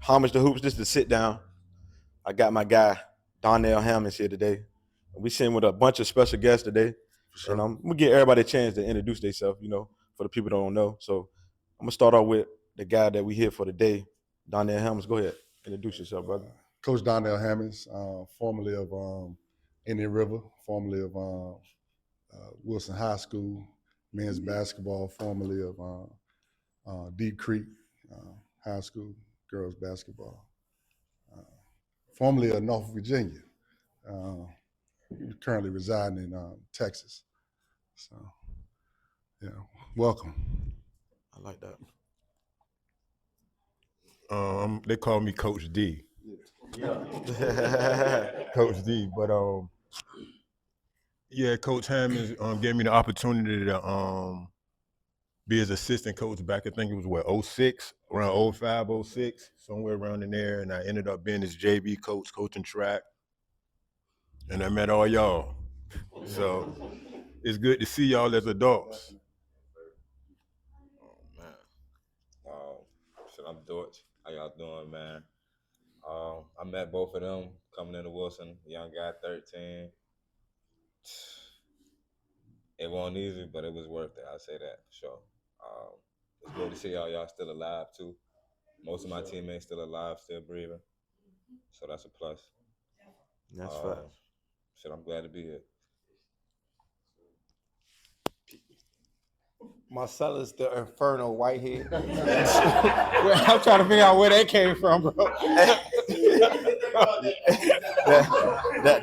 Homage to Hoops. This is the sit down. I got my guy Donnell Hammonds here today. We sitting with a bunch of special guests today, Sure. and I'm gonna give everybody a chance to introduce themselves. For the people that don't know. So I'm gonna start off with the guy that we here for today, Donnell Hammonds. Go ahead, introduce yourself, brother. Coach Donnell Hammonds, formerly of Indian River, formerly of Wilson High School, men's basketball, formerly of Deep Creek High School, girls basketball, formerly of Norfolk, Virginia, currently residing in Texas. So, yeah, welcome. I like that. They call me Coach D. Yeah. Coach D. But Coach Hammonds gave me the opportunity to be his assistant coach back. I think it was 06, around 05, 06, somewhere around in there. And I ended up being his JV coach, coaching track. And I met all y'all. So it's good to see y'all as adults. Oh man. I'm Dortch. How y'all doing, man? I met both of them coming into Wilson, young guy, 13. It wasn't easy, but it was worth it. I'll say that for sure. It's good to see y'all still alive too. Most of my teammates still alive, still breathing. So that's a plus. That's fact. I'm glad to be here. Marcellus the Inferno Whitehead. I'm trying to figure out where that came from, bro.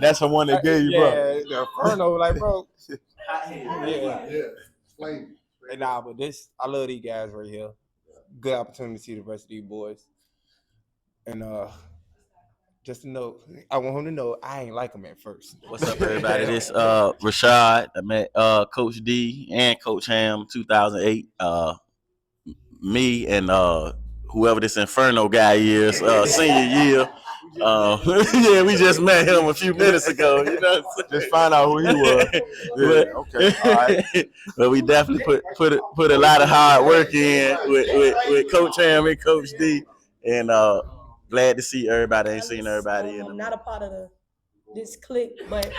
That's the one they gave you, bro. Yeah, the Inferno, like, bro. Yeah. Explain. Hey, nah, but I love these guys right here. Good opportunity to see the rest of these boys. And just to know, I want him to know I ain't like him at first. What's up, everybody? This Rashad. I met Coach D and Coach Ham 2008. Me and whoever this Inferno guy is, senior year. Yeah, we just met him a few minutes ago. You know, Just find out who he was. Yeah, okay, all right. But we definitely put a lot of hard work in with Coach Ham and Coach D, and glad to see everybody. Ain't seen everybody in. I'm not a part of this clique, but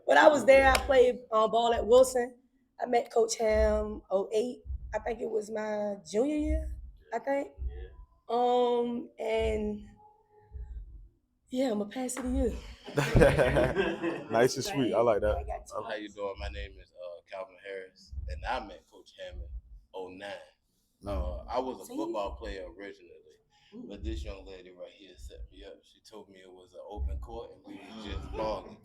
when I was there, I played ball at Wilson. I met Coach Ham 08. I think it was my junior year. I think. And yeah, I'm gonna pass it to you. Nice and sweet. I like that. How you doing? My name is Calvin Harris, and I met Coach Hammond 09. I was a football player originally, but this young lady right here set me up. She told me it was an open court, and we was just balling.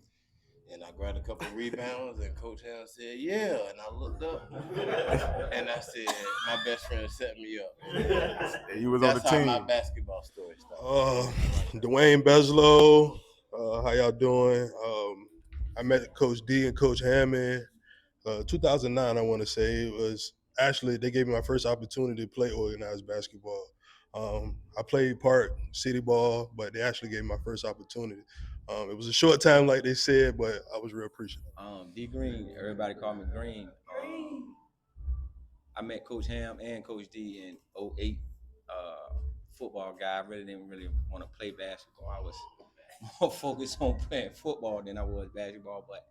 And I grabbed a couple of rebounds, and Coach Ham said, "Yeah." And I looked up, and I said, "My best friend set me up." He was That's on the team. how my basketball story started. Dwayne Beslow, how y'all doing? I met Coach D and Coach Hammond 2009, I want to say. It was actually, they gave me my first opportunity to play organized basketball. I played part city ball, but they actually gave me my first opportunity. It was a short time, like they said, but I was real appreciative. D Green, everybody call me Green. I met Coach Ham and Coach D in 08. Football guy. I really didn't want to play basketball. I was more focused on playing football than I was basketball, but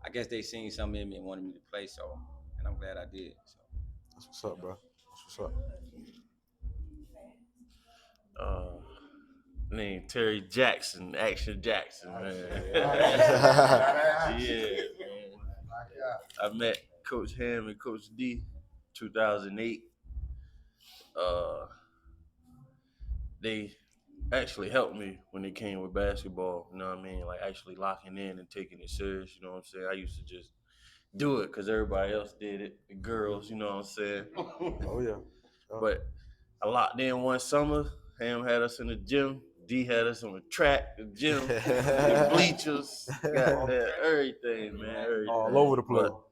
I guess they seen something in me and wanted me to play, and I'm glad I did. So. That's what's up, bro. That's what's up. Name Terry Jackson, Action Jackson, man. Yeah, man. I met Coach Ham and Coach D 2008. They actually helped me when they came with basketball, you know what I mean? Like actually locking in and taking it serious, you know what I'm saying? I used to just do it because everybody else did it, the girls, you know what I'm saying? Oh, yeah. But I locked in one summer. Ham had us in the gym. D had us on the track, the gym, the bleachers, got that, everything, man. Everything. All over the place. But,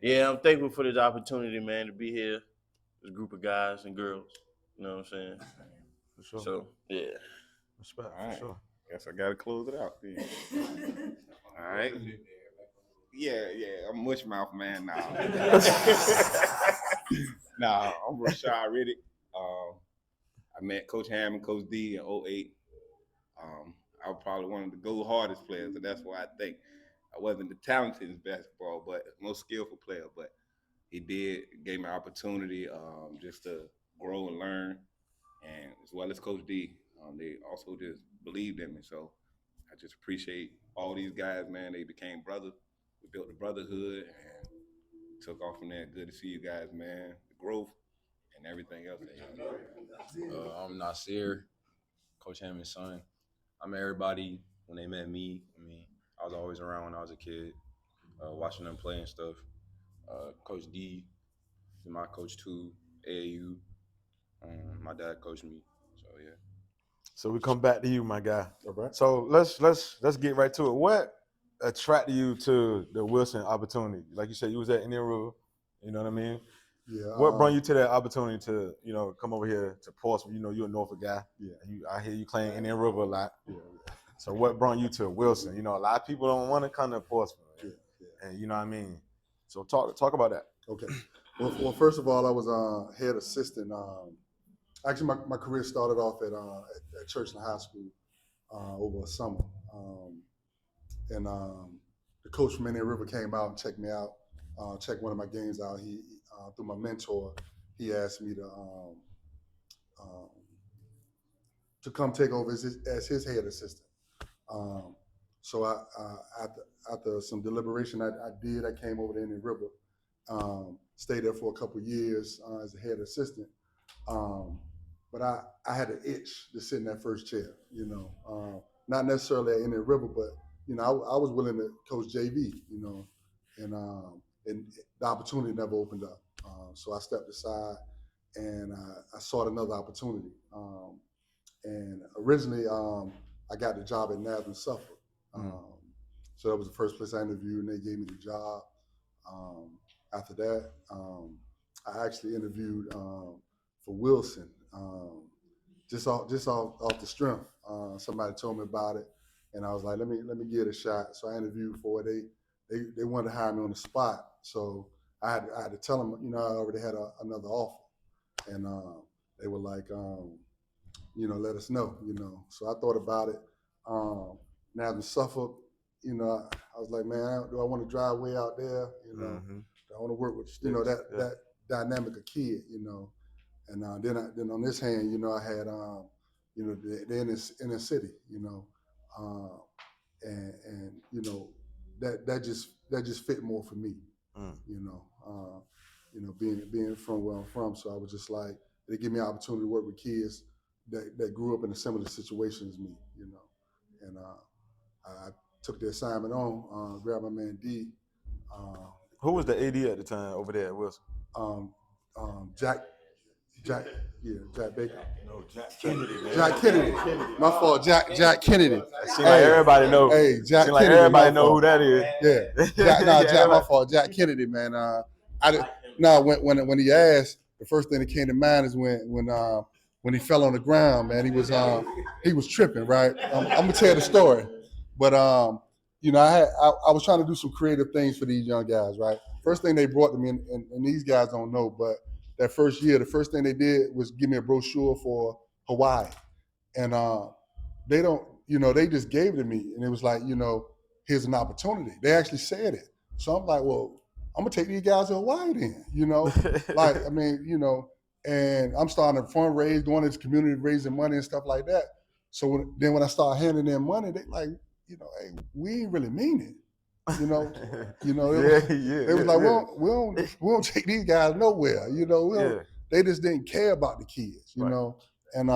yeah, I'm thankful for this opportunity, man, to be here. This group of guys and girls, you know what I'm saying? For sure. So, yeah. Respect, all right. for sure. Guess I got to close it out then. All right. Yeah, I'm mush mouth man now. Nah, I'm Rashad Riddick. I met Coach Ham and Coach D in 08. I was probably one of the go hardest players, so that's why I think I wasn't the talented in basketball, but most skillful player. But he gave me an opportunity just to grow and learn, and as well as Coach D, they also just believed in me. So I just appreciate all these guys, man. They became brothers. We built the brotherhood and took off from there. Good to see you guys, man. The growth and everything else. I'm Nasir, Coach Hammond's son. I met everybody when they met me. I mean, I was always around when I was a kid, watching them play and stuff. Coach D is my coach too, AAU. My dad coached me, so yeah. So we come back to you, my guy. All right. So let's get right to it. What attracted you to the Wilson opportunity? Like you said, you was at Indian River. You know what I mean? Yeah. What brought you to that opportunity to, come over here to Portsmouth? You're a Norfolk guy. Yeah. I hear you claim Indian River a lot. Yeah. So what brought you to Wilson? A lot of people don't want to come to Portsmouth. Yeah. And you know what I mean? So talk about that. Okay. Well, first of all, I was head assistant. Actually, my career started off at Churchland High School over a summer. And the coach from Indian River came out and checked me out, checked one of my games out. He through my mentor, he asked me to come take over as his head assistant. So after some deliberation, I came over to Indian River, stayed there for a couple of years as a head assistant. But I had an itch to sit in that first chair, not necessarily at Indian River, but I was willing to coach JV, and the opportunity never opened up. So I stepped aside and I sought another opportunity. And originally, I got the job at Nazareth Suffolk. So that was the first place I interviewed, and they gave me the job. After that, I actually interviewed for Wilson, just off the strength. Somebody told me about it, and I was like, let me give it a shot. So I interviewed for it. They wanted to hire me on the spot, so I had to tell them, I already had another offer, and they were like, let us know, So I thought about it. Now in Suffolk, I was like, man, do I want to drive way out there? Mm-hmm. Do I want to work with, that dynamic of kid, And then on this hand, I had, they're in the city, and that just fit more for me, being from where I'm from. So I was just like, they give me an opportunity to work with kids that grew up in a similar situation as me, and I took the assignment on, grabbed my man D. Who was the AD at the time over there at Wilson? Jack Baker. No, Jack Kennedy. Man. Jack Kennedy. My fault, Jack Kennedy. Seems like everybody know. Hey, Jack Seems like Kennedy. Everybody know who that is. Yeah. Jack. My fault, Jack Kennedy, man. When he asked, the first thing that came to mind is when he fell on the ground, man. He was tripping, right? I'm gonna tell the story, but I was trying to do some creative things for these young guys, right? First thing they brought to me, and these guys don't know, but that first year, the first thing they did was give me a brochure for Hawaii. And they just gave it to me. And it was like, here's an opportunity. They actually said it. So I'm like, well, I'm gonna take these guys to Hawaii then, and I'm starting to fundraise, going into the community, raising money and stuff like that. So when I start handing them money, they like, hey, we ain't really mean it. It was like, we don't take these guys nowhere. They just didn't care about the kids, and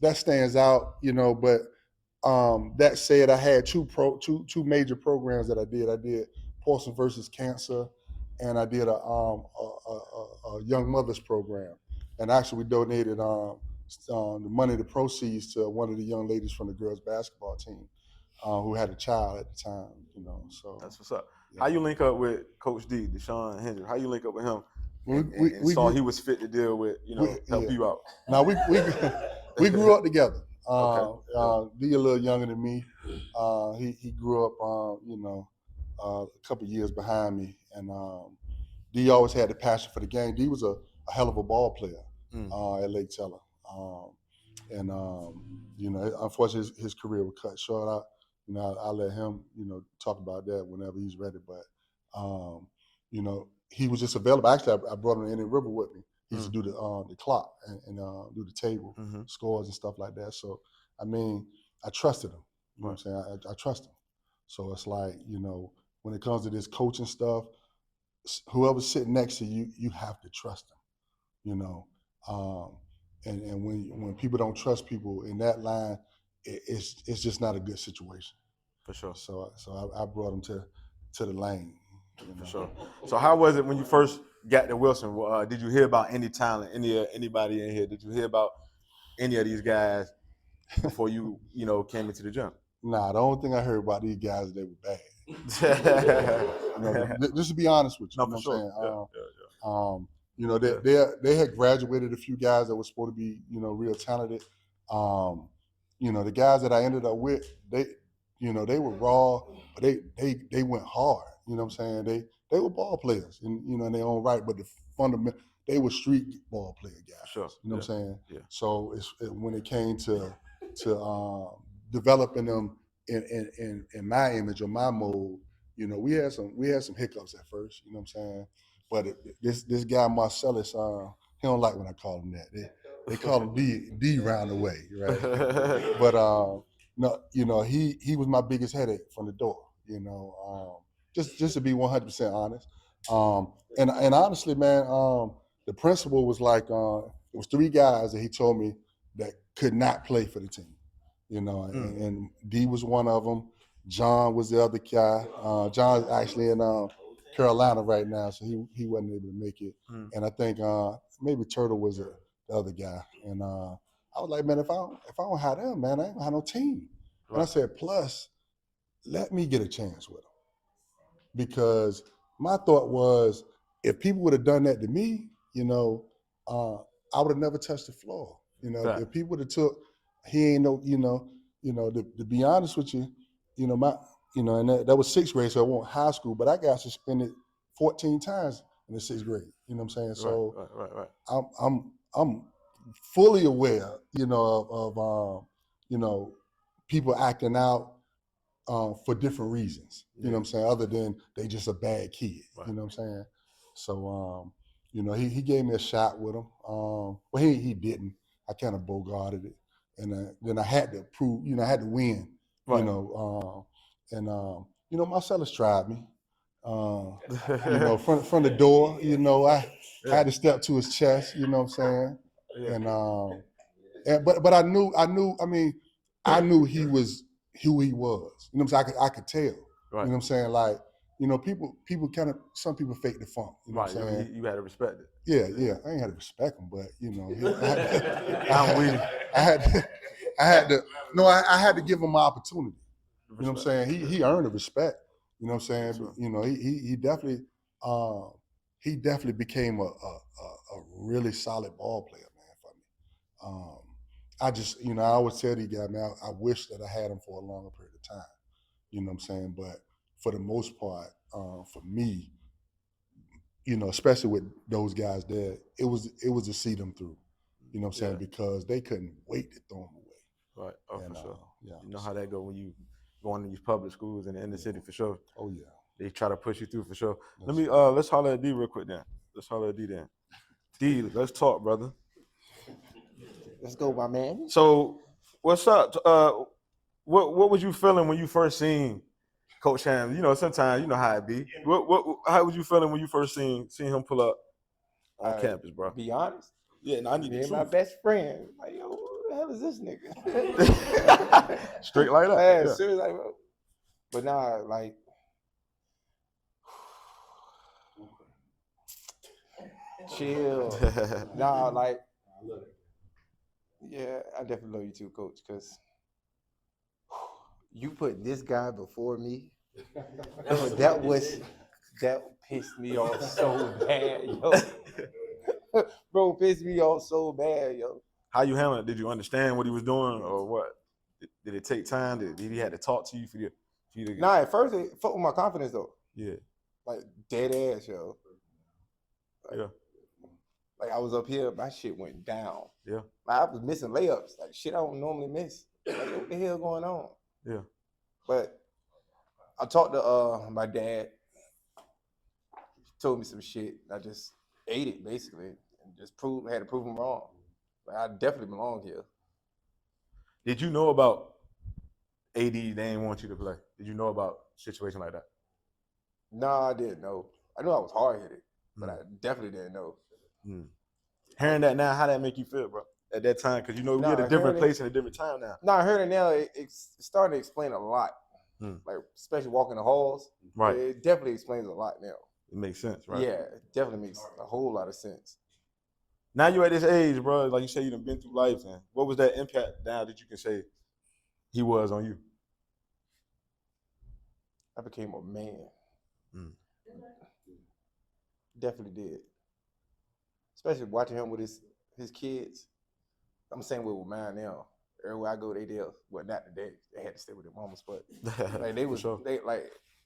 that stands out, but that said, I had two major programs that I did. I did Portsmouth versus Cancer, and I did a young mothers program. And actually, we donated the money, the proceeds, to one of the young ladies from the girls basketball team who had a child at the time. So that's what's up. Yeah. How you link up with Coach D, Deshaun Hendricks? How you link up with him? We saw he was fit to deal with, help you out. Now we grew up together. Okay. D a little younger than me. He grew up, a couple years behind me, and D always had the passion for the game. D was a a hell of a ball player Mm. at Lake Teller. You know, unfortunately, his career was cut short. I'll let him, talk about that whenever he's ready. But, he was just available. Actually, I brought him to Indian River with me. He used to do the clock and do the table scores and stuff like that. So, I mean, I trusted him. You know what I'm saying? I trust him. So it's like, when it comes to this coaching stuff, whoever's sitting next to you, you have to trust them. And when people don't trust people in that line, it's just not a good situation. For sure. So I brought him to the lane. For sure. So how was it when you first got to Wilson? Did you hear about any talent, anybody in here? Did you hear about any of these guys before you came into the gym? Nah, the only thing I heard about these guys, they were bad. Just to be honest with you, No, for sure. They had graduated a few guys that were supposed to be, real talented. The guys that I ended up with, they were raw, but they went hard. You know what I'm saying? They were ball players, in their own right, but the fundamental, they were street ball player guys. Sure. You know what I'm saying? Yeah. So when it came to developing them in my image or my mold, we had some hiccups at first. You know what I'm saying? But this guy Marcellus, he don't like when I call him that. They call him D round the way, right? But no, he was my biggest headache from the door. Just to be 100% honest. And honestly, man, the principal was like, it was 3 guys that he told me that could not play for the team. And D was one of them. John was the other guy. John's actually in Carolina right now, so he wasn't able to make it. And I think maybe Turtle was the other guy. And I was like, man, if I don't have them, man, I ain't gonna have no team. Right. And I said, plus, let me get a chance with them. Because my thought was, if people would have done that to me, I would have never touched the floor. Right. If people would have took, he ain't no, to be honest with you, and that was 6th grade, so I went high school, but I got suspended 14 times in the 6th grade. You know what I'm saying? So right. I'm fully aware, of people acting out for different reasons. You know what I'm saying? Other than they just a bad kid. Right. You know what I'm saying? So he gave me a shot with him. Well, he didn't. I kind of bogarted it, and then I had to prove. I had to win. Right. Marcellus tried me. From the door. I had to step to his chest. You know what I'm saying? Yeah. But I knew. I knew he was who he was. You know what I'm saying? I could tell. Right. You know what I'm saying? Like, people kind of, some people fake the funk. You know what I'm saying? You had to respect it. Yeah. I ain't had to respect him, but I had to give him my opportunity. You know what I'm saying? He earned the respect. You know what I'm saying? Sure. He definitely became a really solid ball player, man, for me. I just, I always tell these guys, man, I wish that I had him for a longer period of time. You know what I'm saying? But for the most part, for me, especially with those guys there, it was to see them through. You know what I'm saying? Because they couldn't wait to throw them away. Right. Oh, for sure. Yeah. You know how that go when you go into these public schools in the inner city, for sure. Oh yeah. They try to push you through, for sure. Let's holler at D real quick then. D, let's talk, brother. Let's go, my man. So, what's up? What was you feeling when you first seen Coach Ham? Sometimes you know how it be. How was you feeling when you first seen him pull up on campus, bro? Be honest. Yeah, I need to. My best friend. Like, yo, who the hell is this nigga? Straight like that. Yeah. Seriously, like, but nah, like. Chill. Nah, like. Yeah, I definitely love you too, Coach, because you put this guy before me. That pissed me off so bad, yo. Bro, pissed me off so bad, yo. How you handle it? Did you understand what he was doing, or what? Did it take time? Did he have to talk to you for you to get... Nah, at first it fucked with my confidence though. Yeah. Like dead ass, yo. Yeah. Like I was up here, my shit went down. Yeah. Like I was missing layups, like shit I don't normally miss. Like what the hell going on? Yeah. But I talked to my dad. He told me some shit. I just ate it basically, and just had to prove him wrong. Like I definitely belong here. Did you know about AD? They didn't want you to play. Did you know about a situation like that? Nah, I didn't know. I knew I was hard headed, but I definitely didn't know. Hearing that now, how that make you feel, bro? At that time, because you know we Nah, at a different hearing it- place and a different time now. No, I heard it now. It's starting to explain a lot. Like especially walking the halls. Right. It definitely explains a lot now. It makes sense, right? Yeah, it definitely makes a whole lot of sense. Now you're at this age, bro. Like you say, you done been through life, and what was that impact now that you can say he was on you? I became a man. Definitely did. Especially watching him with his kids. I'm the same way with mine now. Everywhere I go, they there. Well, not today. They had to stay with their mamas, but like they was sure.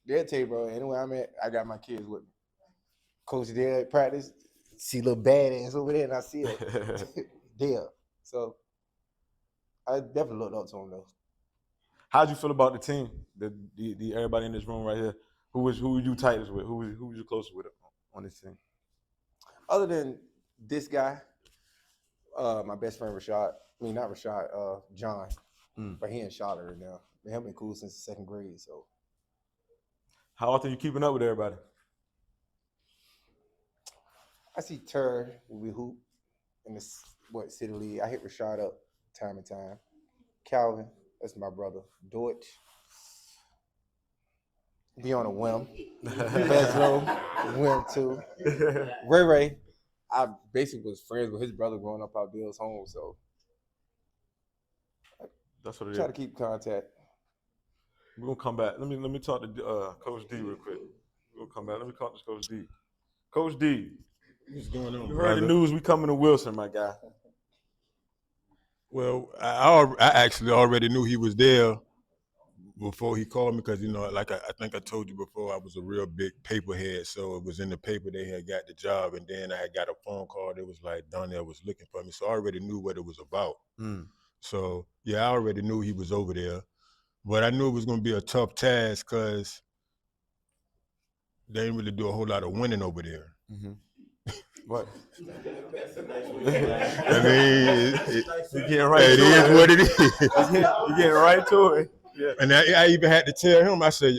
they'll tell you, bro, anywhere I'm at, I got my kids with me. Coach there at practice, see little badass over there, and I see it there. So I definitely looked up to him though. How'd you feel about the team? The everybody in this room right here. Who were you tightest with? Who was you closest with on this team? Other than this guy, my best friend Rashad. I mean, not Rashad, John. But he in Charlotte right now. They have been cool since the 2nd grade. So, how often you keeping up with everybody? I see Tur when we hoop in the City League. I hit Rashad up time and time. Calvin, that's my brother. Deutsch, be on a whim. Veslo, whim too. Ray, I basically was friends with his brother growing up out Bill's home. So. That's what it Try is. to keep contact. We're gonna come back. Let me talk to Coach D real quick. We'll come back. Let me talk to Coach D. Coach D, what's going on? You heard the news? We coming to Wilson, my guy. Well, I actually already knew he was there before he called me because like I think I told you before, I was a real big paperhead. So it was in the paper they had got the job, and then I had got a phone call that was like Donnell was looking for me. So I already knew what it was about. So, yeah, I already knew he was over there. But I knew it was going to be a tough task because they didn't really do a whole lot of winning over there. What? I mean, you're getting right it to is it. what it is. You're getting right to it. Yeah. And I even had to tell him, I said,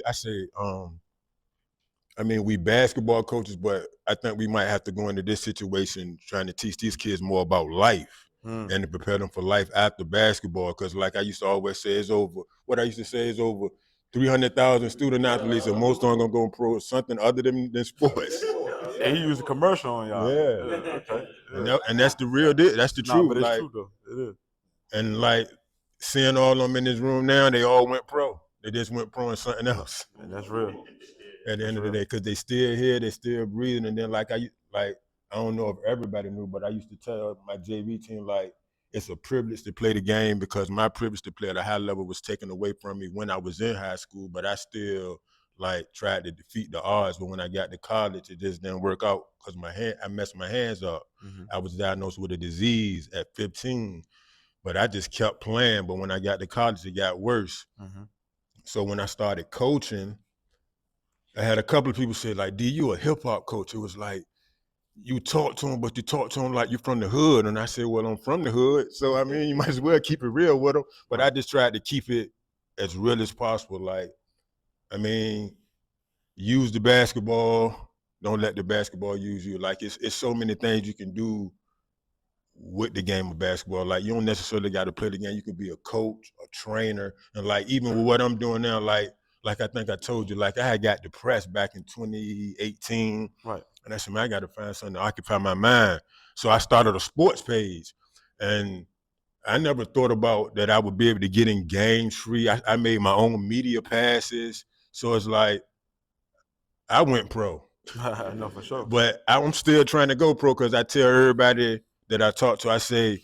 I mean, we basketball coaches, but I think we might have to go into this situation trying to teach these kids more about life. And to prepare them for life after basketball, because like I used to always say, it's over. What I used to say is over 300,000 student athletes, and most aren't gonna go pro something other than sports. And he used a commercial on y'all. Yeah. Okay. And that's the real deal. That's the truth. But it's like, true though. It is. And like seeing all of them in this room now, they all went pro. They just went pro in something else. And that's real. At the end of the day, because they still here, they still breathing. And then I don't know if everybody knew, but I used to tell my JV team, like, it's a privilege to play the game because my privilege to play at a high level was taken away from me when I was in high school, but I still tried to defeat the odds. But when I got to college, it just didn't work out because I messed my hands up. I was diagnosed with a disease at 15, but I just kept playing. But when I got to college, it got worse. So when I started coaching, I had a couple of people say, like, D, you a hip hop coach. It was like, you talk to them, but you talk to them like you're from the hood. And I said, well, I'm from the hood. So, I mean, you might as well keep it real with them. But I just tried to keep it as real as possible. Like, I mean, use the basketball. Don't let the basketball use you. Like, it's so many things you can do with the game of basketball. Like, you don't necessarily got to play the game. You could be a coach, a trainer. And like, even with what I'm doing now, like I think I told you, like I had got depressed back in 2018. Right. And I said, man, I got to find something to occupy my mind. So I started a sports page. And I never thought about that I would be able to get in games free. I made my own media passes. So it's like, I went pro. No, for sure. But I'm still trying to go pro because I tell everybody that I talk to, I say,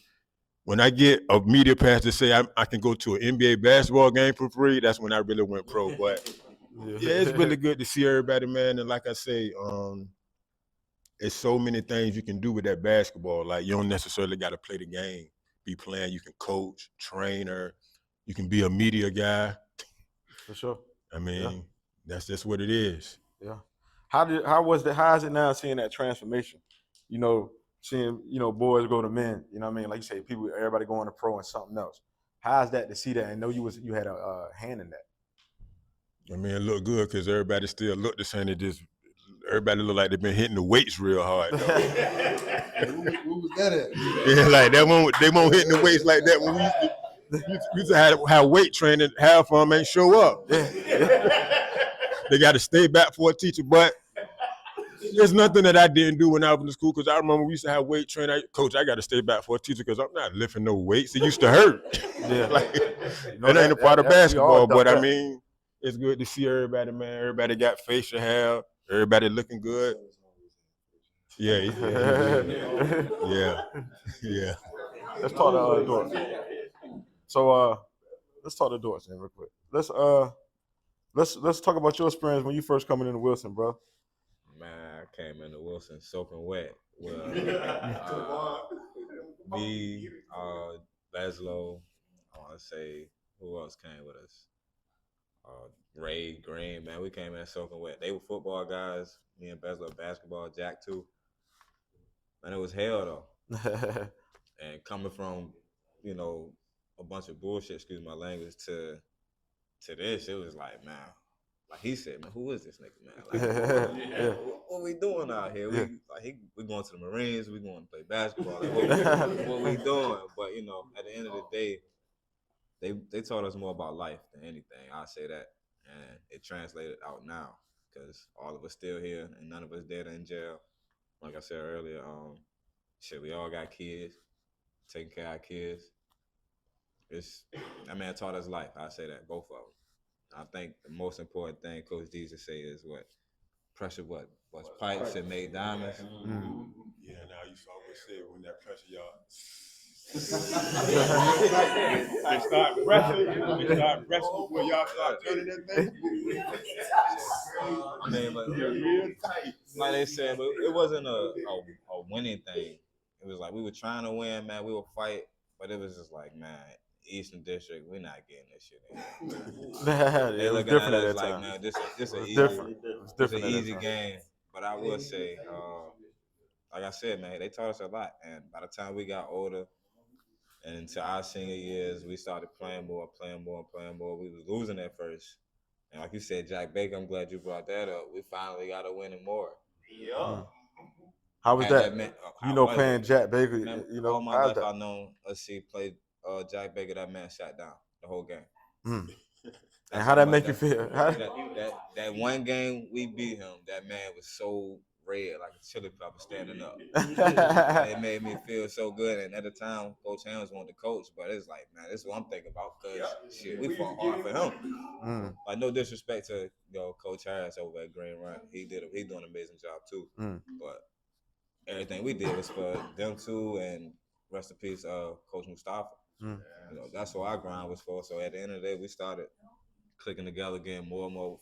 when I get a media pass to say I can go to an NBA basketball game for free, that's when I really went pro. But yeah, it's really good to see everybody, man. And like I say, it's so many things you can do with that basketball. Like you don't necessarily got to play the game, be playing. You can coach, trainer, you can be a media guy. For sure. I mean, that's just what it is. Yeah. How is it now seeing that transformation? You know, seeing, you know, boys go to men, you know what I mean? Like you say, everybody going to pro and something else. How is that to see that and know you had a hand in that? I mean, it looked good because everybody still looked the same. Everybody look like they've been hitting the weights real hard. What was that at? Yeah, like they won't hitting the weights like that when we used to have weight training. Half of them ain't show up. They got to stay back for a teacher. But there's nothing that I didn't do when I was in school, because I remember we used to have weight training. Coach, I got to stay back for a teacher because I'm not lifting no weights. It used to hurt. Yeah. Like, You know, that ain't a part of we all basketball. done But I that. mean, it's good to see everybody, man. Everybody got facial hair. Everybody looking good. Yeah. Yeah. Let's talk to Doris. So let's talk to Doris then real quick. Let's talk about your experience when you first coming into Wilson, bro. Man, I came into Wilson soaking wet. Well, me, Laszlo, I want to say, who else came with us? Ray, Green, man, we came in soaking wet. They were football guys. Me and Bezlo basketball, Jack too. Man, it was hell though. And coming from, you know, a bunch of bullshit, excuse my language, to this, it was like, man, like he said, man, who is this nigga, man? Like, what we doing out here? We going to the Marines, we going to play basketball. Like, what we doing? But you know, at the end of the day, they taught us more about life than anything. I say that, and it translated out now because all of us still here and none of us dead or in jail. Like I said earlier, we all got kids, taking care of our kids. That man taught us life. I say that, both of them. I think the most important thing Coach D used to say is what pressure was pipes and made diamonds. Yeah, now you saw what said when that pressure, y'all. They start pressing when y'all start turning that thing. I mean, but like they said, but it wasn't a winning thing. It was like we were trying to win, man. We would fight, but it was just like, man, Eastern District, we're not getting this shit in. They looking at us like, man, this is an easy game. But I will say, like I said, man, they taught us a lot. And by the time we got older, and into our senior years, we started playing more. We was losing at first. And like you said, Jack Baker, I'm glad you brought that up. We finally got to win more. Yeah. How was that? You know, playing Jack Baker, man, you know, all my life I known us see play Jack Baker, that man sat down the whole game. And how that make you feel? That one game we beat him, that man was so red, like a chili pepper standing up. It made me feel so good. And at the time, Coach Hammonds wanted to coach, but it's like, man, this is what I'm thinking about because shit, we fought hard for him. Like no disrespect to Coach Harris over at Green Run, he doing an amazing job too. But everything we did was for them two, and rest in peace, Coach Mustafa. That's what our grind was for. So at the end of the day, we started clicking together again, more and more,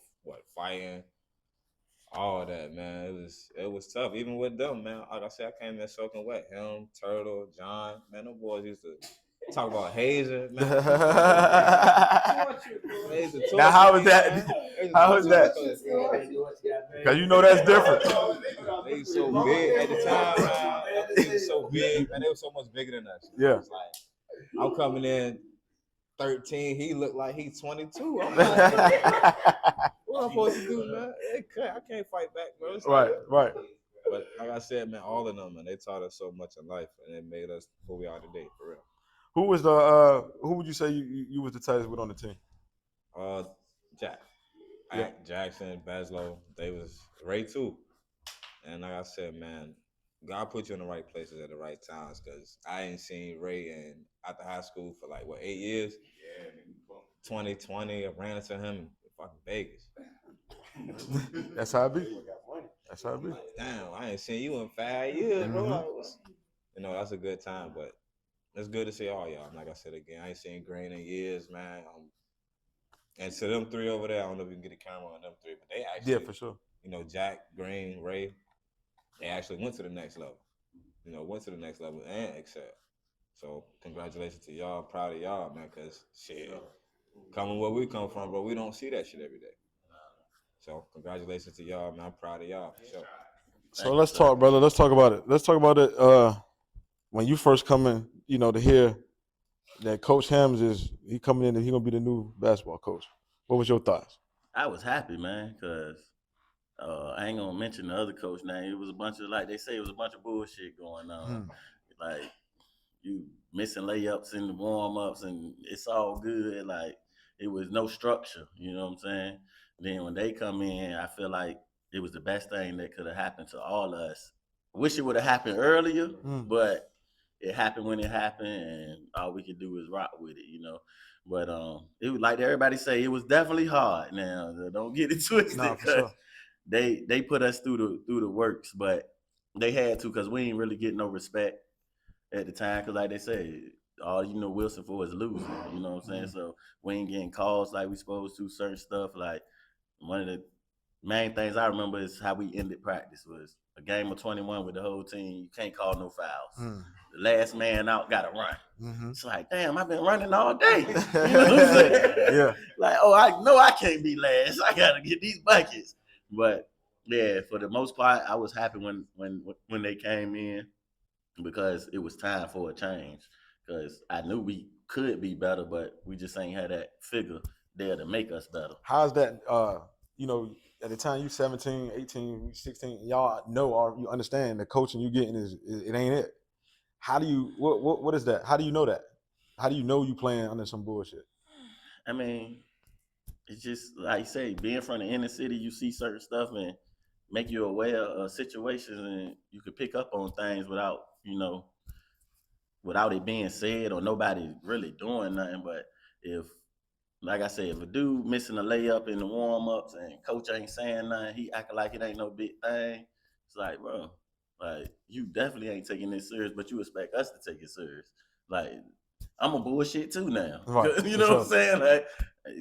fighting, all that, man. It was tough, even with them, man. Like I said, I came in soaking wet. Him, Turtle, John, man, them boys used to talk about Hazer, man. Now, how was that? How was that? Because you know that's different. They was so big at the time, man. They was so big, man. They were so much bigger than us. Yeah. It was like, I'm coming in 13. He looked like he's 22. I'm like, what am I supposed to do, man? I can't fight back, bro. It's Right. But like I said, man, all of them, man, they taught us so much in life, and it made us who we are today, for real. Who would you say you was the tightest with on the team? Jack. Yeah. Jackson, Baslow, they was Ray too. And like I said, man, God put you in the right places at the right times, because I ain't seen Ray after high school for 8 years? Yeah. 2020, I ran into him in fucking Vegas. That's how it be. That's how it be. Damn, I ain't seen you in 5 years, bro. That's a good time, but it's good to see all y'all. Like I said again, I ain't seen Green in years, man. And to them three over there, I don't know if you can get a camera on them three, but they actually, yeah, for sure. Jack, Green, Ray, they actually went to the next level. You know, went to the next level and excelled. So congratulations to y'all. Proud of y'all, man. Cause shit, coming where we come from, bro, we don't see that shit every day. So congratulations to y'all, man. I'm proud of y'all for sure. So let's talk, brother. Let's talk about it. Let's talk about it. When you first come in, you know, to hear that Coach Hams he coming in and he gonna be the new basketball coach. What was your thoughts? I was happy, man, because I ain't gonna mention the other coach name. It was a bunch of, like they say, it was a bunch of bullshit going on. Like you missing layups in the warm ups, and it's all good. Like it was no structure. You know what I'm saying? Then when they come in, I feel like it was the best thing that could have happened to all of us. Wish it would have happened earlier, but it happened when it happened, and all we could do is rock with it, you know. But it was like everybody say, it was definitely hard. Now don't get it twisted, Nah, for sure. they put us through the works, but they had to, because we ain't really getting no respect at the time. Because like they say, all you know Wilson for is losing. You know what I'm saying? So we ain't getting calls like we supposed to. Certain stuff, like one of the main things I remember is how we ended practice was a game of 21 with the whole team. You can't call no fouls. The last man out got to run. It's like, damn, I've been running all day. You know what I'm saying? Yeah. Like, oh, I know I can't be last. I got to get these buckets. But yeah, for the most part, I was happy when they came in, because it was time for a change. Because I knew we could be better, but we just ain't had that figure there to make us better. How's that? You know, at the time you 17, 18, 16, y'all know or you understand the coaching you getting it ain't it. How do you what is that? How do you know that? How do you know you playing under some bullshit? I mean, it's just like you say, being from the inner city, you see certain stuff and make you aware of situations, and you can pick up on things without it being said or nobody really doing nothing. But if, like I said, if a dude missing a layup in the warm-ups and coach ain't saying nothing, he acting like it ain't no big thing, it's like, bro, like, you definitely ain't taking this serious, but you expect us to take it serious. Like, I'm a bullshit too now. Right, You know what I'm saying? Like,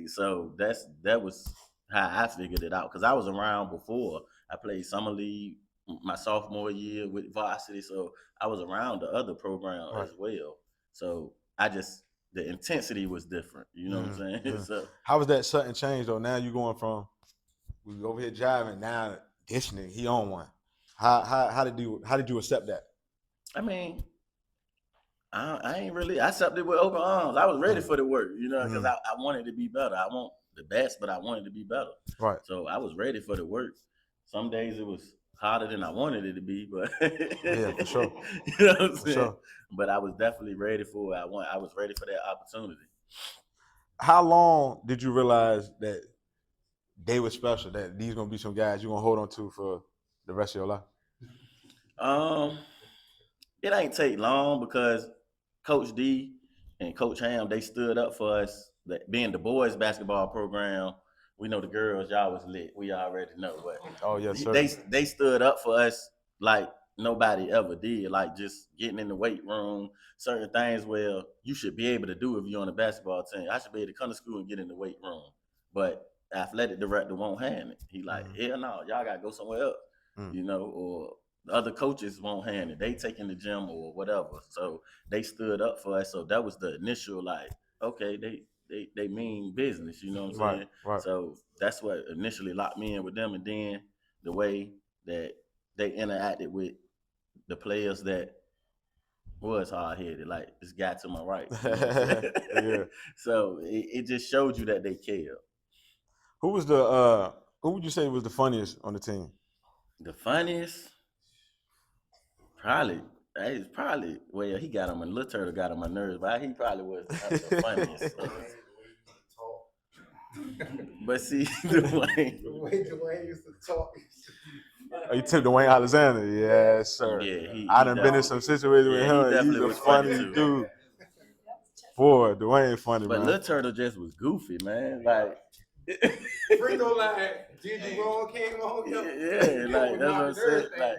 so that was how I figured it out, because I was around before. I played summer league my sophomore year with varsity, so I was around the other program as well. So the intensity was different. You know what I'm saying? So how was that sudden change though? Now you going from we over here driving, now this nigga he on one. How did you accept that? I mean, I ain't really. I accepted it with open arms. I was ready for the work, you know, because I wanted to be better. I want the best, but I wanted to be better. Right. So I was ready for the work. Some days it was harder than I wanted it to be, but yeah, for sure. You know what I'm saying? Sure. But I was definitely ready for it. I was ready for that opportunity. How long did you realize that they were special? That these gonna be some guys you're gonna hold on to for the rest of your life? It ain't take long, because Coach D and Coach Ham, they stood up for us. That being the boys basketball program, we know the girls, y'all was lit. We already know, but oh yes, sir. They stood up for us like nobody ever did. Like just getting in the weight room, certain things where you should be able to do if you're on a basketball team. I should be able to come to school and get in the weight room, but athletic director won't hand it. He like, hell no, y'all gotta go somewhere else, you know, or the other coaches won't hand it. They take in the gym or whatever. So they stood up for us. So that was the initial, like, okay, they mean business, you know what I'm saying? Right. So that's what initially locked me in with them. And then the way that they interacted with the players that was hard-headed, like this guy to my right. You know what I'm saying? Yeah. So it just showed you that they cared. Who would you say was the funniest on the team? The funniest? Probably, well, he got on my, Little Turtle got on my nerves, but he probably was the funniest. But see, Dwayne. The way Dwayne used to talk. Oh, you took Dwayne Alexander? Yes, sir. Yeah, I done been in some situations with him. He's a funny dude. Boy, Dwayne funny, but man. Little Turtle just was goofy, man. Like free throw line, Gigi Roll came on. Yeah, like that's what I'm saying. Like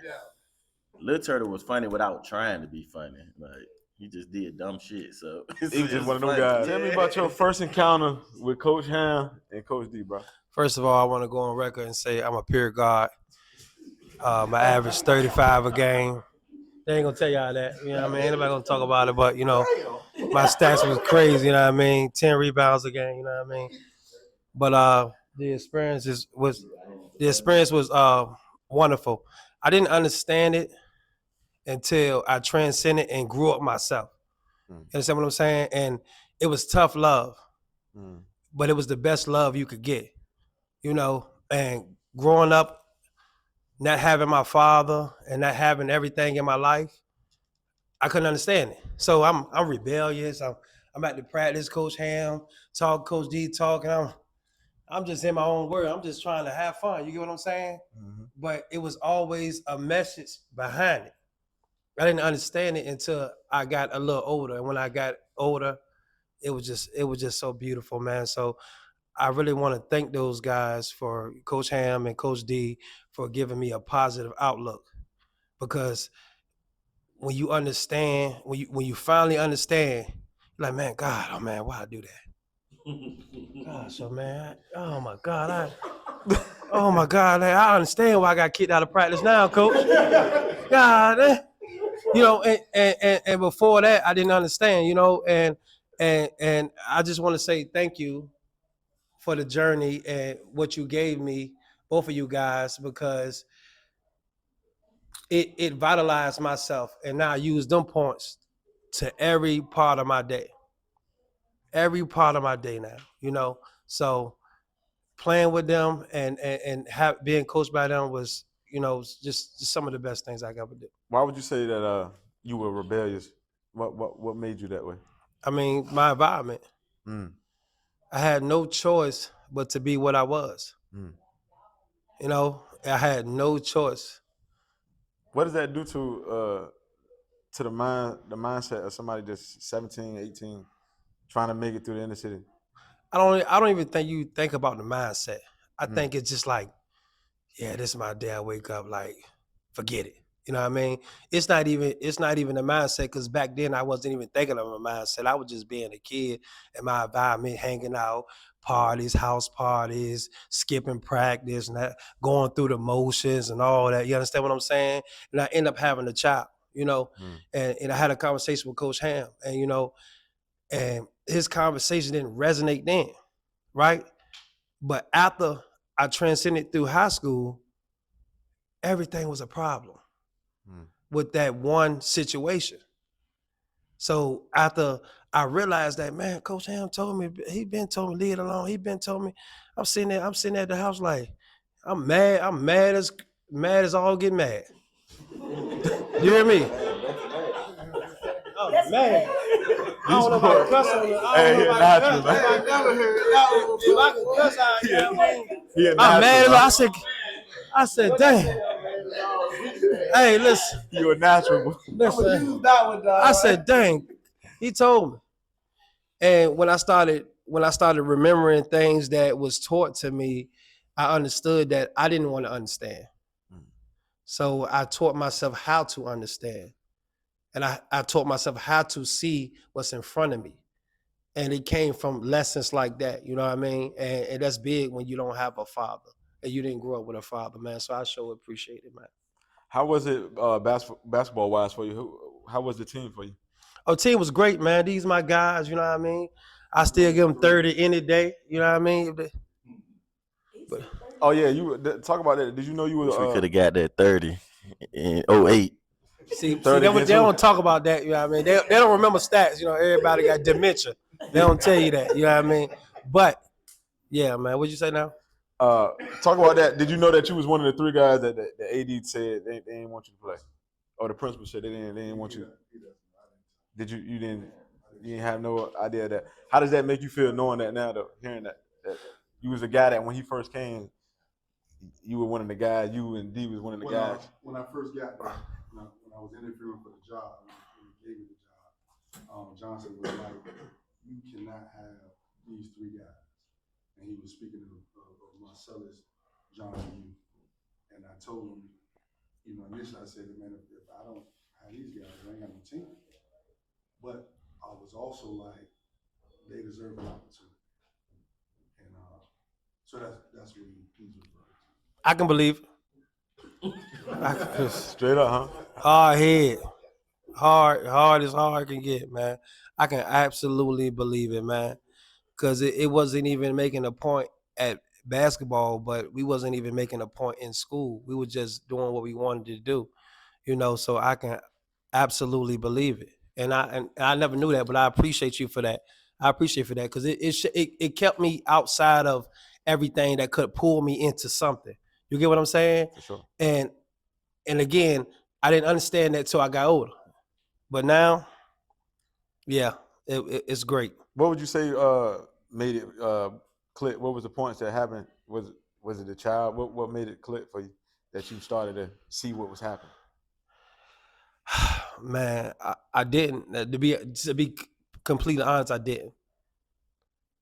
Little Turtle was funny without trying to be funny. Like he just did dumb shit. So He was just one of them guys. Tell me about your first encounter with Coach Ham and Coach D, bro. First of all, I want to go on record and say I'm a pure God. I averaged 35 a game. They ain't gonna tell y'all that. You know what I mean? Ain't nobody gonna talk about it, but you know, my stats was crazy. You know what I mean? 10 rebounds a game. You know what I mean? But the experience was wonderful. I didn't understand it until I transcended and grew up myself. You understand what I'm saying? And it was tough love, but it was the best love you could get. You know, and growing up, not having my father and not having everything in my life, I couldn't understand it. So I'm rebellious. I'm at the practice, Coach Ham, talk, Coach D talking. I'm just in my own world. I'm just trying to have fun. You get what I'm saying? But it was always a message behind it. I didn't understand it until I got a little older. And when I got older, it was just so beautiful, man. So I really want to thank those guys, for Coach Ham and Coach D, for giving me a positive outlook. Because when you understand, when you finally understand, you're like, man, God, oh man, why I do that? Gosh, oh man, oh my God, oh my God, I understand why I got kicked out of practice now, Coach. God, you know, and before that, I didn't understand, you know, and I just want to say thank you for the journey and what you gave me, both of you guys, because it vitalized myself, and now I use them points to every part of my day. Every part of my day now, you know. So playing with them and being coached by them was, you know, just some of the best things I ever did. Why would you say that you were rebellious? What made you that way? I mean, my environment. I had no choice but to be what I was. You know, I had no choice. What does that do to the mindset of somebody that's 17, 18, trying to make it through the inner city? I don't even think you think about the mindset. I think it's just like, yeah, this is my day. I wake up, like, forget it. You know what I mean? It's not even the mindset, because back then I wasn't even thinking of a mindset. I was just being a kid in my environment, hanging out, parties, house parties, skipping practice, and that, going through the motions and all that. You understand what I'm saying? And I end up having a child, you know, and I had a conversation with Coach Ham, and you know, and his conversation didn't resonate then, right? But after I transcended through high school, everything was a problem with that one situation. So after I realized that, man, Coach Ham told me, he been told me leave it alone. He been told me, I'm sitting there at the house like, I'm mad as all get mad. You hear me? I'm mad. I don't know about cuss on it. I don't know about cuss. I never heard that one before. I can cuss out, you know what I mean? I'm mad. I said, dang. Hey, listen. You a natural. Listen. I said, dang. He told me. And when I started remembering things that was taught to me, I understood that I didn't want to understand. So I taught myself how to understand. And I taught myself how to see what's in front of me. And it came from lessons like that, you know what I mean? And that's big when you don't have a father and you didn't grow up with a father, man. So I sure appreciate it, man. How was it basketball wise for you? How was the team for you? Oh, team was great, man. These my guys, you know what I mean? I still give them 30 any day, you know what I mean? But, oh yeah, talk about that. Did you know you were? We could have got that 30 in 08. See they don't talk about that, you know what I mean? They don't remember stats, you know, everybody got dementia. They don't tell you that, you know what I mean? But yeah, man, what'd you say now? Talk about that. Did you know that you was one of the three guys that the AD said they didn't want you to play? Or the principal said they didn't want you. Did you didn't have no idea of that? How does that make you feel knowing that now though, hearing that you was a guy that when he first came, you were one of the guys, you and D was one of the guys. When I first got there, when I was interviewing for the job, when he gave me the job, Johnson was like, you cannot have these three guys. And he was speaking of Marcellus, John, and you. And I told him, you know, initially I said, man, if I don't have these guys, I ain't got no team. But I was also like, they deserve an opportunity. And so that's what he's referring to. I can believe it. Straight up, huh? Hard head. Hard as hard can get, man. I can absolutely believe it, man. Cause it wasn't even making a point at basketball, but we wasn't even making a point in school. We were just doing what we wanted to do, so I can absolutely believe it. And I never knew that, but I appreciate you for that. I appreciate for that because it kept me outside of everything that could pull me into something. You get what I'm saying? For sure. And again, I didn't understand that till I got older. But now, yeah, it's great. What would you say made it click? What was the points that happened? Was it the child? What made it click for you that you started to see what was happening? Man, I didn't. To be completely honest, I didn't.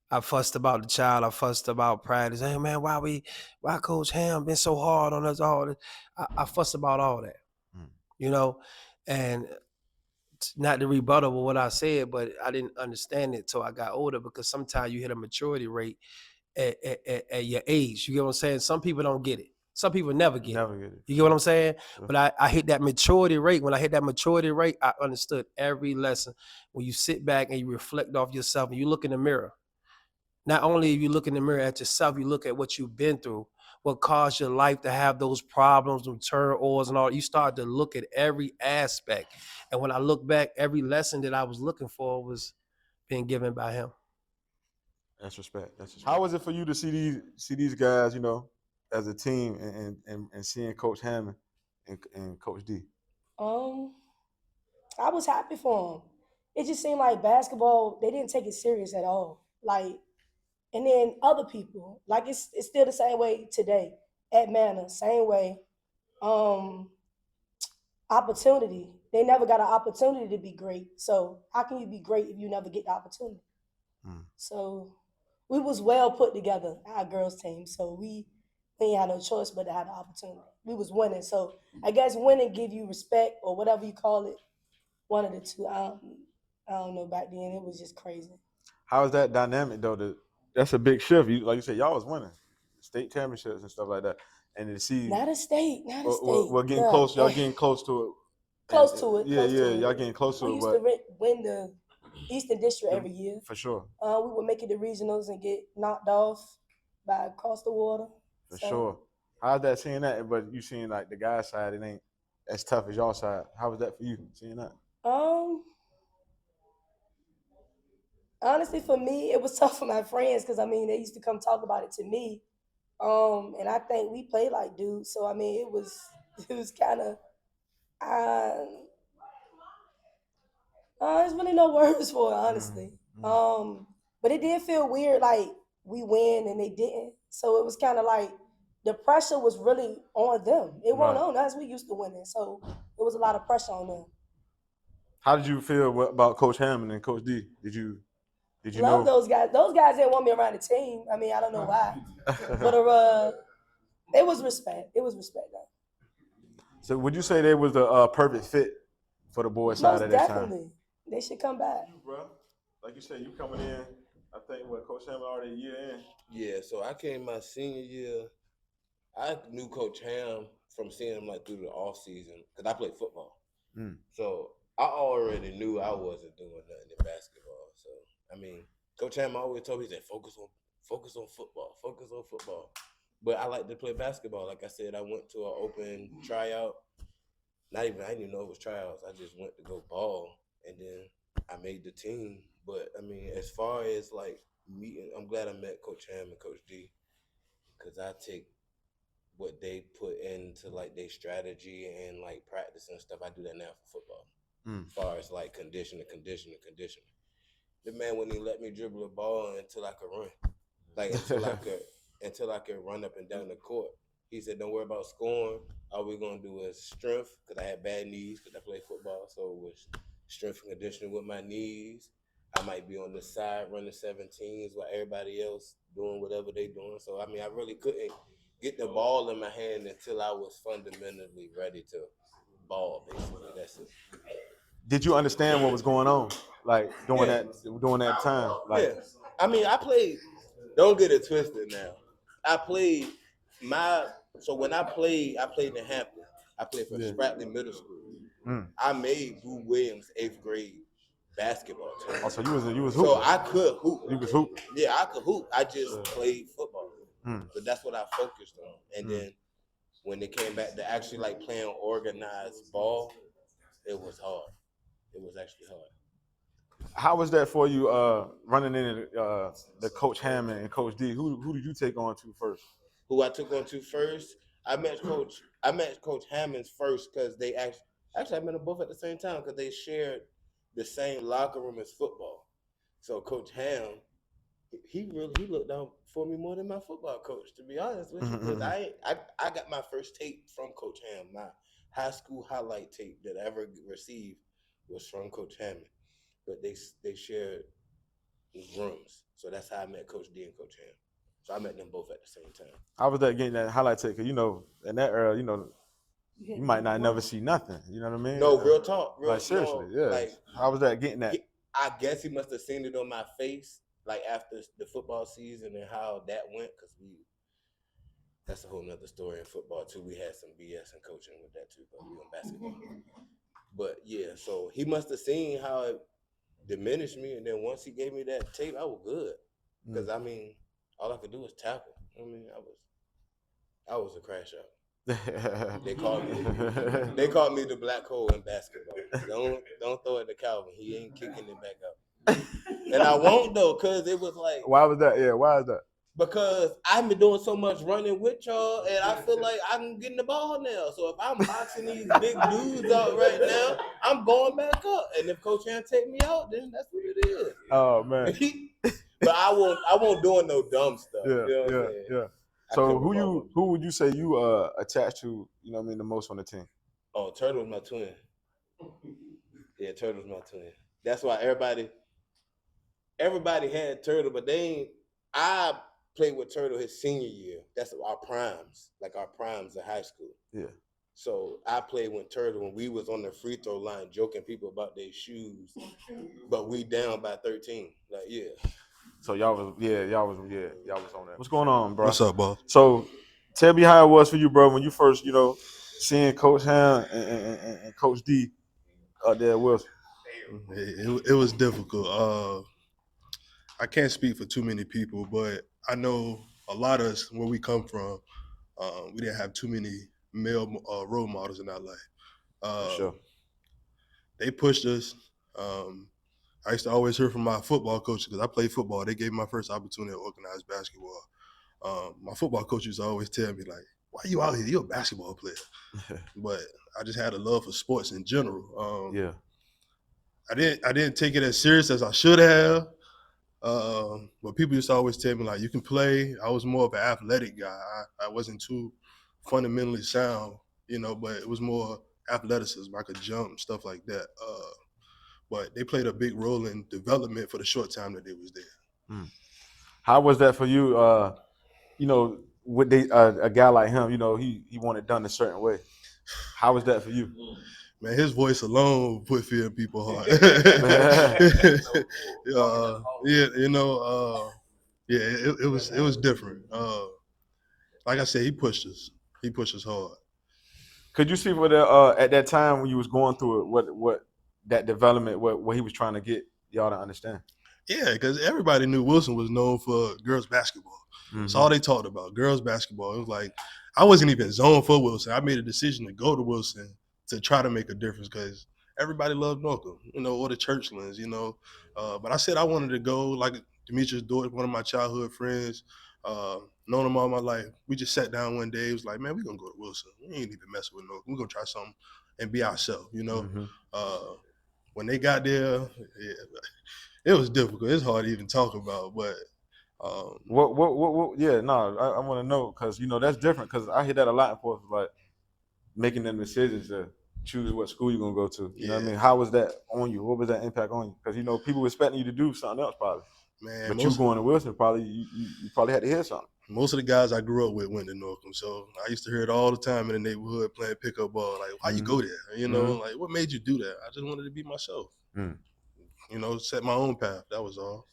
I fussed about the child. I fussed about practice. Hey man, why Coach Ham been so hard on us all this? I fussed about all that, and not to rebuttal what I said, but I didn't understand it till I got older because sometimes you hit a maturity rate at your age. You get what I'm saying? Some people don't get it. Some people never get it. You get what I'm saying? Yeah. But I hit that maturity rate. When I hit that maturity rate, I understood every lesson. When you sit back and you reflect off yourself and you look in the mirror, not only you look in the mirror at yourself, you look at what you've been through, what caused your life to have those problems and turmoils and all. You start to look at every aspect. And when I look back, every lesson that I was looking for was being given by him. That's respect. How was it for you to see these guys, as a team and seeing Coach Hammond and Coach D? I was happy for them. It just seemed like basketball, they didn't take it serious at all. And then other people, it's still the same way today at Manor, same way. Opportunity, they never got an opportunity to be great. So how can you be great if you never get the opportunity? So we was well put together, our girls team. So we ain't had no choice but to have the opportunity. We was winning. So I guess winning give you respect or whatever you call it. One of the two. I don't know, back then it was just crazy. How is that dynamic though? That's a big shift. Like you said, y'all was winning state championships and stuff like that, and to see not a state. We're getting close. Y'all getting close to it. Close to it. Y'all getting close to it. We used to win the Eastern District every year. For sure. We would make it to regionals and get knocked off by across the water. For sure. How's that seeing that? But you seeing like the guys' side, it ain't as tough as y'all side. How was that for you seeing that? Honestly, for me, it was tough for my friends because they used to come talk about it to me, and I think we played like dudes. So it was kind of, there's really no words for it, honestly. But it did feel weird, like we win and they didn't. So it was kind of like the pressure was really on them. It wasn't on us. We used to winning, so it was a lot of pressure on them. How did you feel about Coach Hammond and Coach D? Did you love those guys? Those guys didn't want me around the team. I don't know why, but it was respect. It was respect, though. So would you say they was the perfect fit for the boys' side at that time? Definitely. They should come back. Bro, like you said, you coming in. I think Coach Hammond already a year in. Yeah, so I came my senior year. I knew Coach Ham from seeing him through the off season because I played football. So I already knew I wasn't doing nothing in basketball. So Coach Ham always told me, he said, focus on football. But I like to play basketball. Like I said, I went to an open tryout. I didn't even know it was tryouts. I just went to go ball, and then I made the team. But as far as meeting, I'm glad I met Coach Ham and Coach D because I take what they put into their strategy and practice and stuff. I do that now for football. As far as conditioning. The man wouldn't even let me dribble the ball until I could run, until I could run up and down the court. He said, "Don't worry about scoring. All we're gonna do is strength," because I had bad knees because I played football. So it was strength and conditioning with my knees. I might be on the side running 17s while everybody else doing whatever they doing. So I really couldn't get the ball in my hand until I was fundamentally ready to ball. Basically, that's it. Did you understand what was going on, during that time? I played. Don't get it twisted. Now, I played. My So when I played in Hampton. I played for Spratley Middle School. I made Boo Williams 8th grade basketball team. Oh, so you was hooping. So I could hoop. You was hooping. Yeah, I could hoop. I just played football. So that's what I focused on. And then when it came back to actually like playing organized ball, it was hard. It was actually hard. How was that for you running into the Coach Hammond and Coach D? Who did you take on to first? Who I took on to first? I met Coach Hammonds first because they actually I met them both at the same time because they shared the same locker room as football. So Coach Ham, he looked out for me more than my football coach, to be honest with you. Because I got my first tape from Coach Ham. My high school highlight tape that I ever received was from Coach Hammond. But they shared rooms. So that's how I met Coach D and Coach Ham. So I met them both at the same time. How was that getting that highlight tape? Because, in that era, you might not never see nothing. You know what I mean? No, real talk. Like, seriously, yeah. Like, how was that getting that? I guess he must have seen it on my face, like after the football season and how that went, because that's a whole nother story in football too. We had some BS in coaching with that too, but we on basketball. But yeah, so he must have seen how it diminished me, and then once he gave me that tape, I was good. Because all I could do was tackle. I was a crash out. They called me the black hole in basketball. Don't throw it to Calvin. He ain't kicking it back up. And I won't though, because it was like. Why was that? Yeah, why is that? Because I've been doing so much running with y'all, and I feel like I'm getting the ball now. So if I'm boxing these big dudes out right now, I'm going back up. And if Coach Ham take me out, then that's what it is. Oh man. But I won't doing no dumb stuff. Yeah, yeah. So who would you say you attached to, the most on the team? Oh, Turtle was my twin. Yeah, Turtle was my twin. That's why everybody had Turtle, but I played with Turtle his senior year. That's our primes, like our primes in high school. Yeah. So I played with Turtle when we was on the free throw line joking people about their shoes, but we down by 13. Like, yeah. So y'all was on that. What's going on, bro? What's up, boss? So tell me how it was for you, bro, when you first, seeing Coach Ham and Coach D out there at Wilson. It was difficult. I can't speak for too many people, but I know a lot of us, where we come from, we didn't have too many male role models in our life. Sure. They pushed us. I used to always hear from my football coach, because I played football. They gave me my first opportunity to organize basketball. My football coach used to always tell me, like, why are you out here? You're a basketball player. But I just had a love for sports in general. Yeah. I didn't take it as serious as I should have. But people used to always tell me, like, you can play. I was more of an athletic guy. I wasn't too fundamentally sound, but it was more athleticism. I could jump, stuff like that. But they played a big role in development for the short time that they was there. How was that for you? With a guy like him, he wanted done a certain way. How was that for you? Man, his voice alone put fear in people's heart. It was different. Like I said, he pushed us. He pushed us hard. Could you see what at that time when you was going through it, what that development, what he was trying to get y'all to understand? Yeah, because everybody knew Wilson was known for girls basketball. That's all they talked about, girls basketball. It was like, I wasn't even zoned for Wilson. I made a decision to go to Wilson to try to make a difference, because everybody loved Norcom, or the Churchlands, But I said I wanted to go, like Demetrius Dordt, one of my childhood friends, known him all my life. We just sat down one day. It was like, man, we're going to go to Wilson. We ain't even messing with Norcom. We're going to try something and be ourselves, When they got there, it was difficult. It's hard to even talk about, but what yeah, no, I want to know, because that's different, because I hear that a lot in sports, like making them decisions to choose what school you're gonna go to. You know what I mean? How was that on you? What was that impact on you? Because people were expecting you to do something else probably. Man, but you going to Wilson, probably you probably had to hear something. Most of the guys I grew up with went to Norcom, so I used to hear it all the time in the neighborhood playing pickup ball. Like, why you go there? Like, what made you do that? I just wanted to be myself. Set my own path. That was all.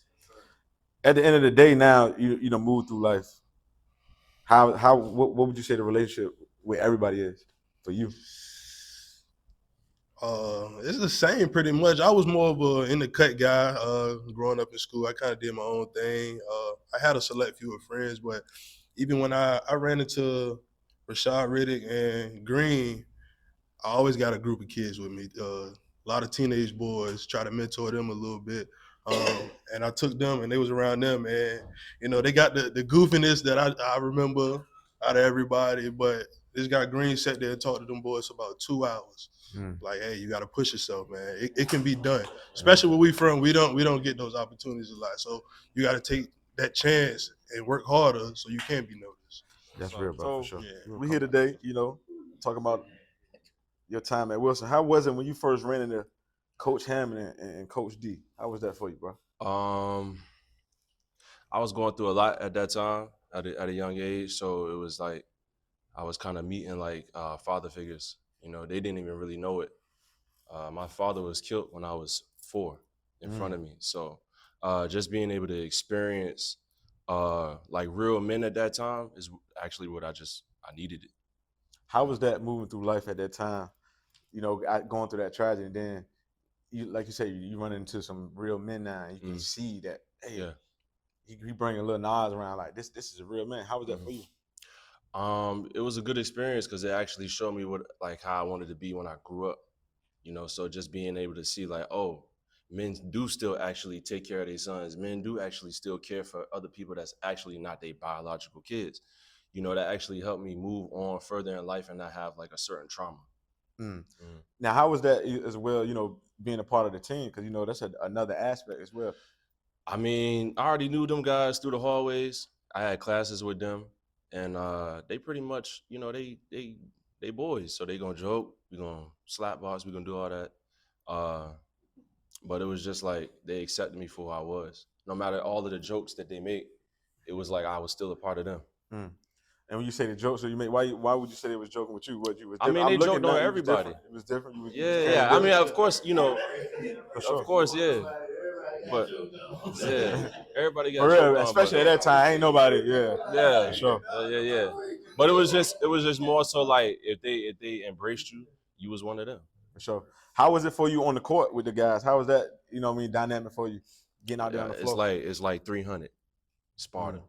At the end of the day, now you moved through life. what would you say the relationship with everybody is for you? It's the same pretty much. I was more of a in the cut guy. Growing up in school, I kind of did my own thing. I had a select few of friends, but even when I ran into Rashad Riddick and Green, I always got a group of kids with me. A lot of teenage boys, try to mentor them a little bit. And I took them and they was around them, and they got the goofiness that I remember out of everybody. But this guy Green sat there and talked to them boys for about 2 hours. Like, hey, you got to push yourself, man. It can be done. Especially where we from, we don't get those opportunities a lot. So you got to take that chance and work harder so you can be noticed. That's real, bro, for sure. Yeah. We here today, talking about your time at Wilson. How was it when you first ran into Coach Hammond and Coach D? How was that for you, bro? I was going through a lot at that time at a young age, so it was like I was kind of meeting like father figures. They didn't even really know it. My father was killed when I was 4 in front of me. So just being able to experience like real men at that time is actually what I needed it. How was that moving through life at that time? Going through that tragedy, and then like you say, you run into some real men now, and you can see that, hey, he bringing a little Nas around like this is a real man. How was that for you? It was a good experience because it actually showed me how I wanted to be when I grew up. So just being able to see like, oh, men do still actually take care of their sons. Men do actually still care for other people that's actually not their biological kids. That actually helped me move on further in life and not have like a certain trauma. Now, how was that as well, being a part of the team? Because, that's another aspect as well. I mean, I already knew them guys through the hallways. I had classes with them. And they pretty much, they boys. So they going to joke. We going to slap box. We going to do all that. But it was just like they accepted me for who I was. No matter all of the jokes that they make, it was like I was still a part of them. And when you say the jokes, so you make why would you say they was joking with you? What you was? I mean, they joked on everybody. It was different. Yeah. I mean, of course, of course, yeah. But yeah, everybody got for real, joked on, especially at that time. Ain't nobody, yeah, for sure. Yeah. But it was just more so like if they embraced you, you was one of them. For sure. How was it for you on the court with the guys? How was that? Dynamic for you getting out there on the floor. It's like 300 Sparta.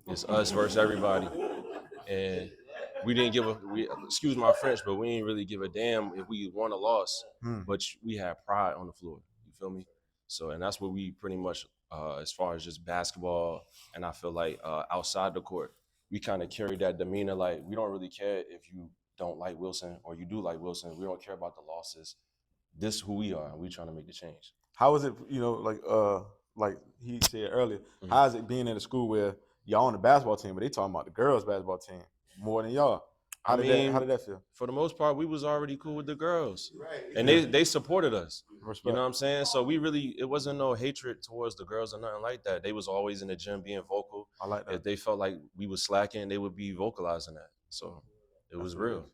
It's us versus everybody, and we didn't excuse my French, but we didn't really give a damn if we won or lost. But we had pride on the floor. You feel me? So, and that's what we pretty much, as far as just basketball, and I feel like outside the court, we kind of carry that demeanor. Like, we don't really care if you don't like Wilson or you do like Wilson. We don't care about the losses. This is who we are, and we trying to make the change. How is it, like he said earlier, how is it being in a school where y'all on the basketball team, but they talking about the girls' basketball team more than y'all? How did that feel? For the most part, we was already cool with the girls. Right. And they supported us. Respect. You know what I'm saying? So it wasn't no hatred towards the girls or nothing like that. They was always in the gym being vocal. I like that. If they felt like we was slacking, they would be vocalizing that. So it was real.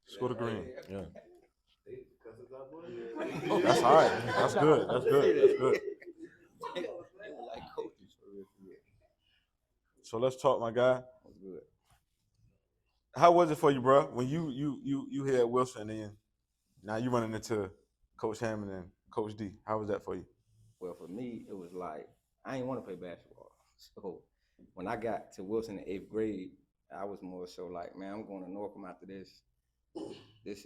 Score the green. Yeah. That's all right. That's good. That's good. So let's talk, my guy. How was it for you, bro? When you here at Wilson and now you running into Coach Hammond and Coach D? How was that for you? Well, for me, it was like I didn't want to play basketball. So when I got to Wilson in 8th grade, I was more so like, man, I'm going to Norcom after this. This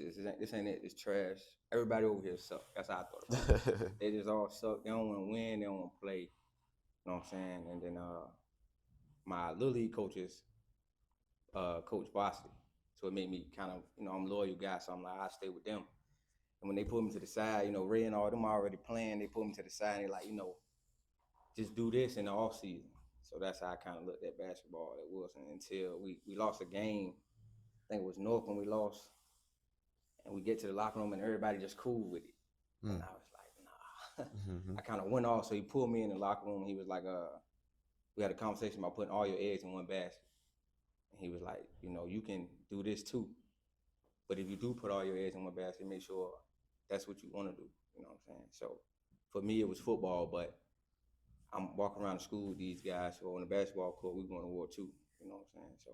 ain't it. It's trash. Everybody over here suck. That's how I thought about it. They just all suck. They don't want to win. They don't want to play. You know what I'm saying? And then my little league coaches, Coach Bosley. So it made me kind of, I'm a loyal guy, so I'm like, I stay with them. And when they pulled me to the side, Ray and all them already playing, they pulled me to the side and they like, just do this in the off season. So that's how I kind of looked at basketball at Wilson until we lost a game. I think it was North when we lost. And we get to the locker room and everybody just cool with it. And I was like, nah. I kind of went off, so he pulled me in the locker room. He was like, we had a conversation about putting all your eggs in one basket. And he was like, you can do this too. But if you do put all your eggs in one basket, make sure that's what you want to do. You know what I'm saying? So for me, it was football, but I'm walking around the school with these guys. So on the basketball court, we going to war too. You know what I'm saying? So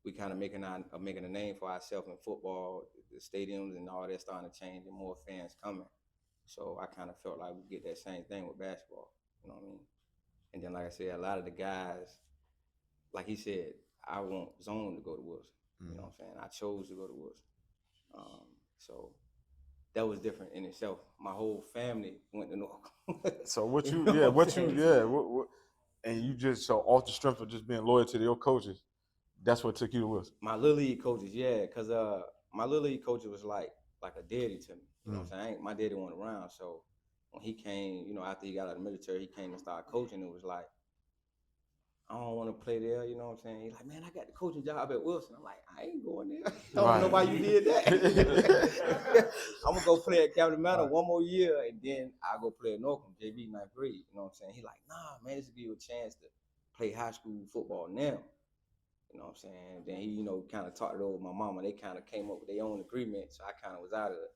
we kind of making a name for ourselves in football. The stadiums and all that starting to change, and more fans coming. So I kind of felt like we get that same thing with basketball. You know what I mean? And then, like I said, a lot of the guys, like he said, I want Zone to go to Wilson. You know what I'm saying? I chose to go to Wilson. So that was different in itself. My whole family went to North. So what You you, know yeah, what what I'm you, saying? yeah, what, and you just, so off the strength of just being loyal to your coaches, that's what took you to Wilson. My little league coaches, yeah, because my little league coach was like a daddy to me. You know what I'm saying? My daddy wasn't around, so when he came, you know, after he got out of the military, he came and started coaching. It was like, I don't want to play there, you know what I'm saying? He's like, man, I got the coaching job at Wilson. I'm like, I ain't going there. I don't know why you did that. I'm gonna go play at Captain Manor one more year, and then I'll go play at Norcom, JV 9th grade. You know what I'm saying? He's like, nah, man, this will give you a chance to play high school football now. You know what I'm saying? Then he, you know, kind of talked it over with my mama. They kind of came up with their own agreement, so I kind of was out of it.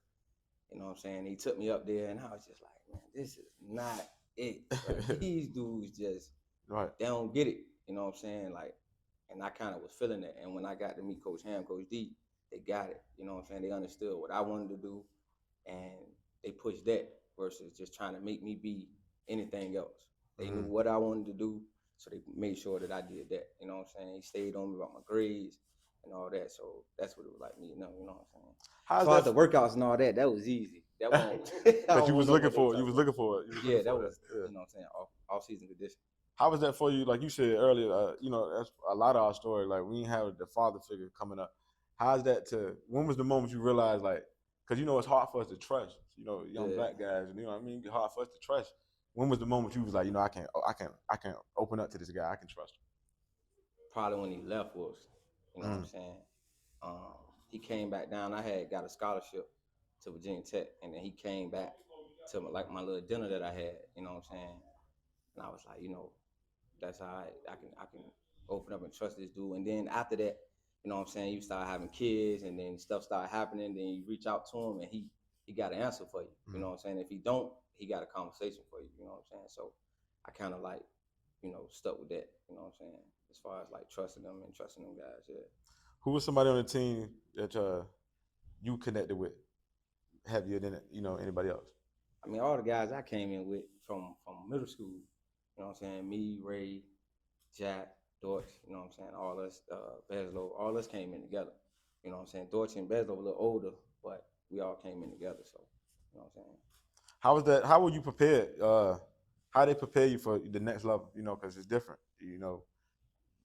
You know what I'm saying? He took me up there, and I was just like, man, this is not it. Like, these dudes just, they don't get it. You know what I'm saying? Like, and I kind of was feeling it. And when I got to meet Coach Ham, Coach D, they got it. You know what I'm saying? They understood what I wanted to do, and they pushed that versus just trying to make me be anything else. They knew what I wanted to do, so they made sure that I did that. You know what I'm saying? He stayed on me about my grades and all that. So that's what it was like me. You know what I'm saying? As far as the workouts and all that, that was easy. That was But you was looking for it. You was looking for it. Yeah, that was, you know what I'm saying, off-season condition. How was that for you? Like you said earlier, you know, that's a lot of our story. Like we didn't have the father figure coming up. How's that when was the moment you realized, like, because, you know, it's hard for us to trust, you know, young black guys, and, you know what I mean? It's hard for us to trust. When was the moment you was like, you know, I can open up to this guy. I can trust him? Probably when he left Wilson. You know what I'm saying? He came back down. I had got a scholarship to Virginia Tech, and then he came back to my little dinner that I had. You know what I'm saying? And I was like, you know, that's how I can open up and trust this dude. And then after that, you know what I'm saying, you start having kids, and then stuff started happening. Then you reach out to him, and he got an answer for you. You know what I'm saying? If he don't, he got a conversation for you. You know what I'm saying? So I kind of like, you know, stuck with that. You know what I'm saying? As far as like trusting them and trusting them guys. Yeah. Who was somebody on the team that you connected with heavier than, you know, anybody else? I mean, all the guys I came in with from middle school. You know what I'm saying? Me, Ray, Jack, Dortch, you know what I'm saying? All us, Beslow, all us came in together. You know what I'm saying? Dortch and Beslow were a little older, but we all came in together. So, you know what I'm saying? How was that? How were you prepared? How they prepare you for the next level? You know, because it's different. You know,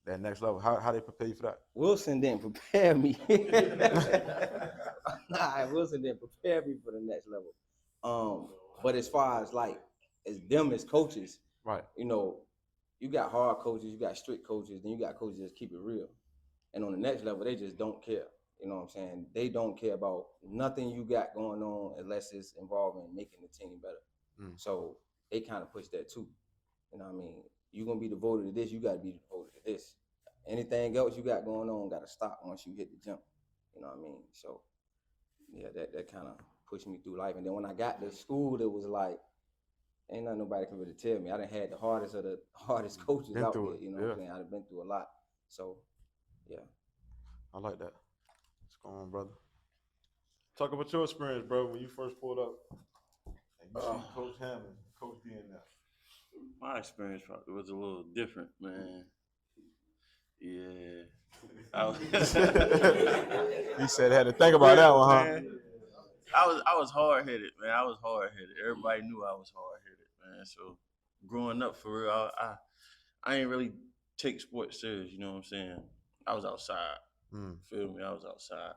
that next level. How they prepare you for that? Wilson didn't prepare me. Nah, Wilson didn't prepare me for the next level. But as far as like, as them as coaches, right? You know, you got hard coaches, you got strict coaches, then you got coaches that keep it real. And on the next level, they just don't care. You know what I'm saying? They don't care about nothing you got going on unless it's involving making the team better. So they kind of push that too. You know what I mean? You're going to be devoted to this, you got to be devoted to this. Anything else you got going on got to stop once you hit the jump. You know what I mean? So, yeah, that kind of pushed me through life. And then when I got to school, it was like, ain't nothing nobody can really tell me. I done had the hardest of the hardest coaches out there. You know what I'm saying? I've been through a lot. So, yeah. I like that. What's going on, brother? Talk about your experience, bro, when you first pulled up and you see Coach Hammond, Coach D in there. My experience probably was a little different, man. Yeah. He said had to think about that one, huh? Man, I was hard headed, man. I was hard headed. Everybody knew I was hard headed, man. So growing up for real, I ain't really take sports serious, you know what I'm saying? I was outside. Feel me? I was outside.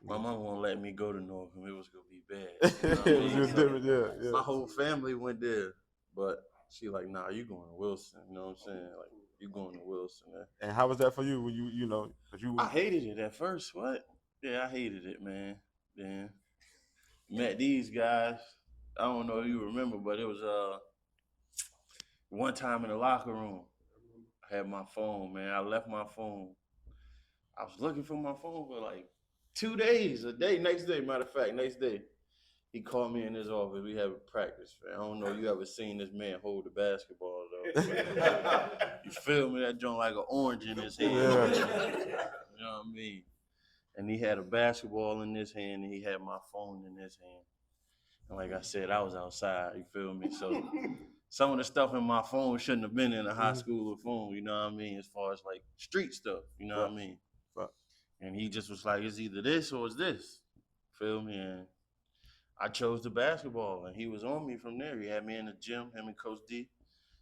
My mom won't let me go to Northam. It was gonna be bad. You know what I mean? It was different, yeah. My whole family went there, but she like, nah, you going to Wilson. You know what I'm saying? Like, you going to Wilson, man. And how was that for you when you know, cause you? I hated it at first. What? Yeah, I hated it, man. Then met these guys. I don't know if you remember, but it was one time in the locker room. I had my phone, man. I left my phone. I was looking for my phone for like 2 days, next day, matter of fact, next day. He called me in his office. We have a practice. Man. I don't know if you ever seen this man hold the basketball, though. You feel me? That joint like an orange in his hand. Yeah. You know what know what I mean? And he had a basketball in his hand, and he had my phone in his hand. And like I said, I was outside, you feel me? So some of the stuff in my phone shouldn't have been in a high schooler phone, you know what I mean? As far as like street stuff, you know what I mean? And he just was like, it's either this or it's this, feel me? And I chose the basketball, and he was on me from there. He had me in the gym, him and Coach D.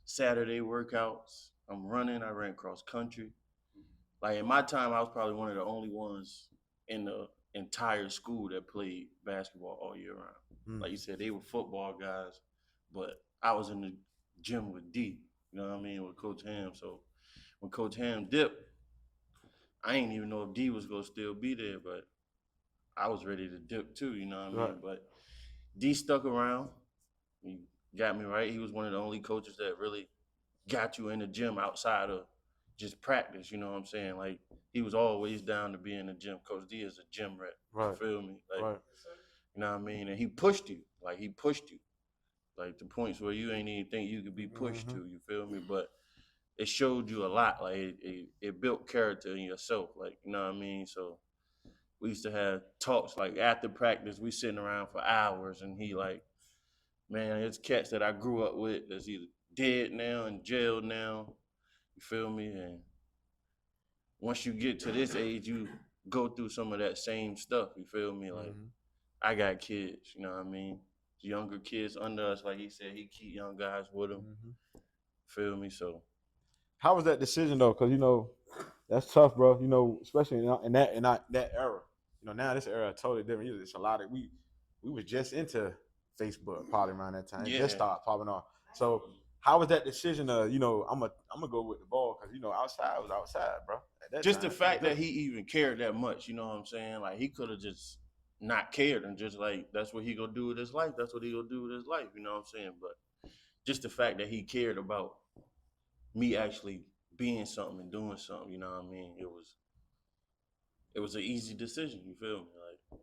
Saturday workouts. I'm running. I ran cross country. Like in my time, I was probably one of the only ones in the entire school that played basketball all year round. Like you said, they were football guys, but I was in the gym with D. You know what I mean, with Coach Ham. So when Coach Ham dipped, I didn't even know if D was gonna still be there, but I was ready to dip too. You know what I mean? But D stuck around. He got me right. He was one of the only coaches that really got you in the gym outside of just practice. You know what I'm saying? Like he was always down to be in the gym. Coach D is a gym rat. You feel me? Like, you know what I mean? And he pushed you. Like he pushed you. Like the points where you ain't even think you could be pushed to. You feel me? But it showed you a lot. Like it built character in yourself. Like, you know what I mean? So we used to have talks like after practice, we sitting around for hours, and he like, man, it's cats that I grew up with that's either dead now and jailed now. You feel me? And once you get to this age, you go through some of that same stuff. You feel me? Like I got kids, you know what I mean? Younger kids under us, like he said, he keep young guys with him. Feel me? So how was that decision though? Because you know that's tough, bro. You know, especially in that era. You know, now this era totally different. It's a lot of we was just into Facebook probably around that time. It just started popping off. So how was that decision? You know, I'm gonna go with the ball because you know outside was outside, bro. Just the fact that he even cared that much, you know what I'm saying? Like he could have just not cared and just like that's what he gonna do with his life. That's what he gonna do with his life. You know what I'm saying? But just the fact that he cared about me actually being something and doing something, you know what I mean? It was an easy decision, you feel me? Like,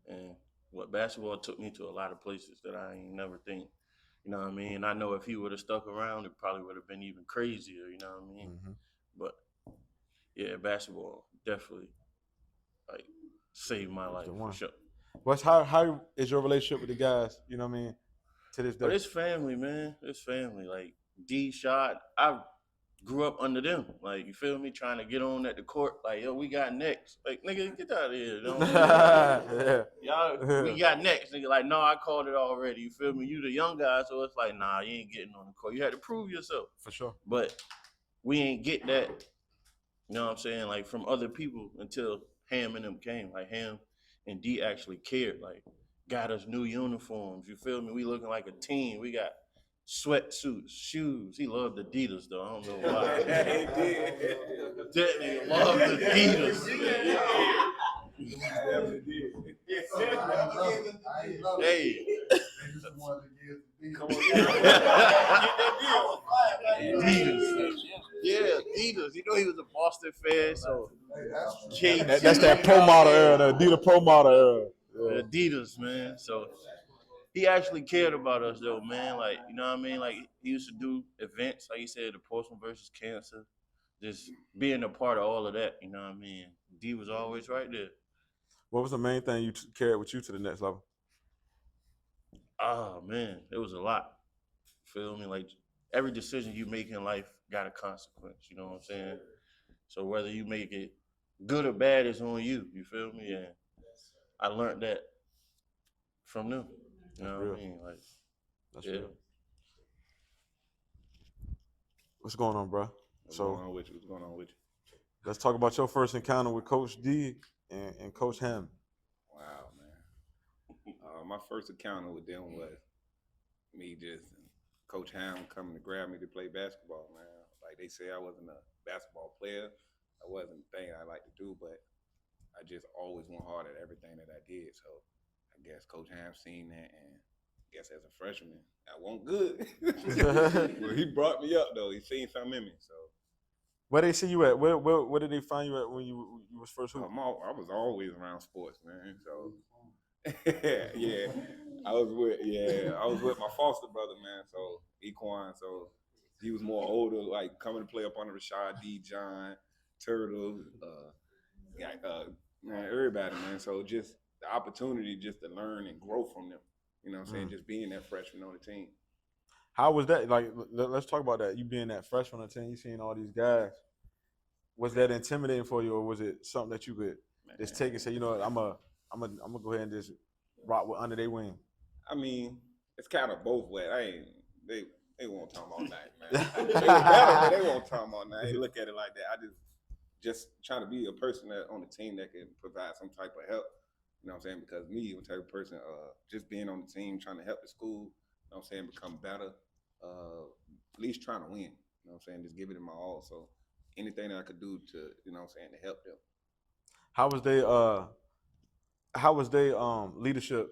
and what basketball took me to a lot of places that I ain't never think, you know what I mean? And I know if he would have stuck around, it probably would have been even crazier, you know what I mean? But yeah, basketball definitely like saved my life for sure. What's how is your relationship with the guys? You know what I mean? To this day, But it's family, man. It's family. Like D Shot, I grew up under them. Like you feel me? Trying to get on at the court. Like yo, we got next. Like nigga, get out of here. You know what I mean? Y'all, we got next. Nigga, like no, I called it already. You feel me? You the young guy, so it's like nah, you ain't getting on the court. You had to prove yourself for sure. But we ain't get that. You know what I'm saying? Like from other people until Ham and them came. Like Ham and D actually cared. Like got us new uniforms. You feel me? We looking like a team. We got sweatsuits, shoes. He loved Adidas though. I don't know why. That nigga loved Adidas. Hey. Adidas. Yeah, Adidas. You know he was a Boston fan, so that's that pro model era, the Adidas pro model era. Yeah. Adidas, man. So he actually cared about us though, man. Like, you know what I mean? Like he used to do events, like you said, the Postman versus Cancer. Just being a part of all of that, you know what I mean? D was always right there. What was the main thing you carried with you to the next level? Oh man, it was a lot. Feel me? Like every decision you make in life got a consequence, you know what I'm saying? So whether you make it good or bad, it's on you. You feel me? And I learned that from them. You know what I mean? Like, that's real. What's going on, bro? What's going on with you? What's going on with you? Let's talk about your first encounter with Coach D and Coach Ham. Wow, man. My first encounter with them was me just Coach Ham coming to grab me to play basketball, man. Like they say, I wasn't a basketball player. I wasn't the thing I like to do, but I just always went hard at everything that I did. So I guess Coach Ham seen that, and I guess as a freshman, I wasn't good. Well, he brought me up though. He seen something in me. So where they see you at? Where did they find you at when you was first hooping? I was always around sports, man. So yeah, I was with my foster brother, man. So Equan, so he was more older, like coming to play up under Rashad D. John, Turtle, man, everybody, man. So just the opportunity just to learn and grow from them. You know what I'm saying? Just being that freshman on the team. How was that? Like, let's talk about that. You being that freshman on the team, you seeing all these guys. Was that intimidating for you, or was it something that you could just take and say, you know what, I'm gonna go ahead and just rock with under their wing? I mean, it's kind of both ways. They won't talk all night, man. they won't talk all night. They look at it like that. I just trying to be a person that on the team that can provide some type of help. You know what I'm saying? Because me, I'm the type of person, just being on the team, trying to help the school, you know what I'm saying, become better, at least trying to win. You know what I'm saying? Just give it my all. So anything that I could do to, you know what I'm saying, to help them. How was they leadership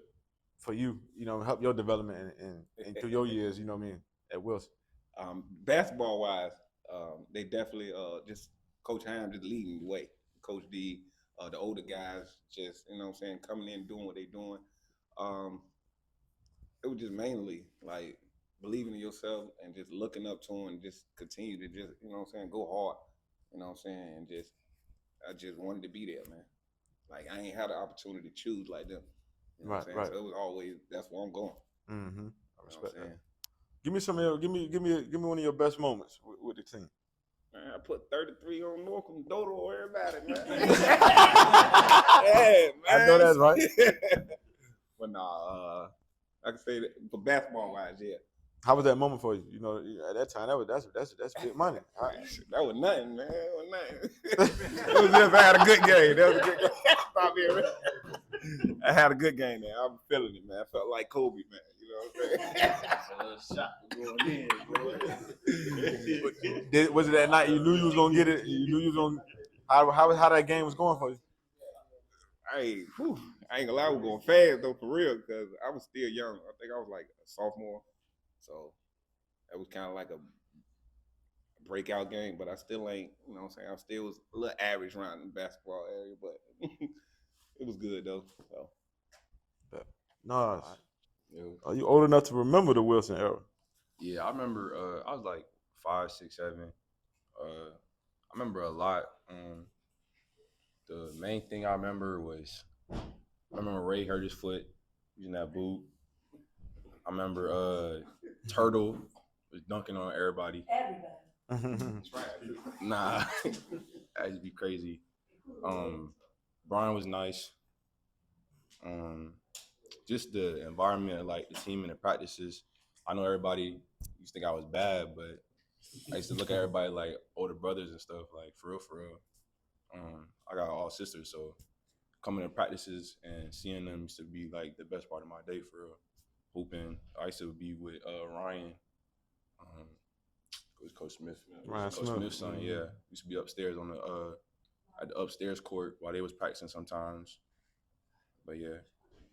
for you, you know, help your development and through your years, you know what I mean, at Wilson? Basketball wise, they definitely just Coach Ham just leading the way. Coach D, the older guys just, you know what I'm saying, coming in, doing what they're doing. It was just mainly like believing in yourself and just looking up to them and just continue to just, you know what I'm saying, go hard. You know what I'm saying? And I just wanted to be there, man. Like I ain't had the opportunity to choose like them. You know what I'm saying? Right. So it was always, that's where I'm going. Mm-hmm. I respect you know that. Give me some of your, give me one of your best moments with the team. Man, I put 33 on Norcom, Dodo, everybody, man. Yeah, man. I know that's right. But nah, I can say that for basketball wise, yeah. How was that moment for you? You know, at that time, that's big money. That was nothing, man. That was nothing. It was just I had a good game. That was a good game. Stop being real. I had a good game there. I'm feeling it, man. I felt like Kobe, man. You know what I'm saying? Shot going in, Was it that night you knew you was gonna get it? You knew you was gonna. How that game was going for you? I ain't gonna lie, I was going fast though, for real, because I was still young. I think I was like a sophomore. So that was kind of like a breakout game, but I still ain't, you know what I'm saying? I still was a little average around the basketball area, but it was good though. So. Nice. Are you old enough to remember the Wilson era? Yeah, I remember. I was like 5, 6, 7. I remember a lot. The main thing I remember was Ray hurt his foot using that boot. I remember Turtle was dunking on everybody. Nah, that'd be crazy. Brian was nice. Just the environment, like the team and the practices. I know everybody used to think I was bad, but I used to look at everybody like older brothers and stuff, like for real. I got all sisters, so coming to practices and seeing them used to be like the best part of my day, for real. Hooping. I used to be with Ryan. It was Coach Smith. Ryan Coach Smith. Smith's son, yeah. Used to be upstairs on at the upstairs court while they was practicing sometimes. But yeah,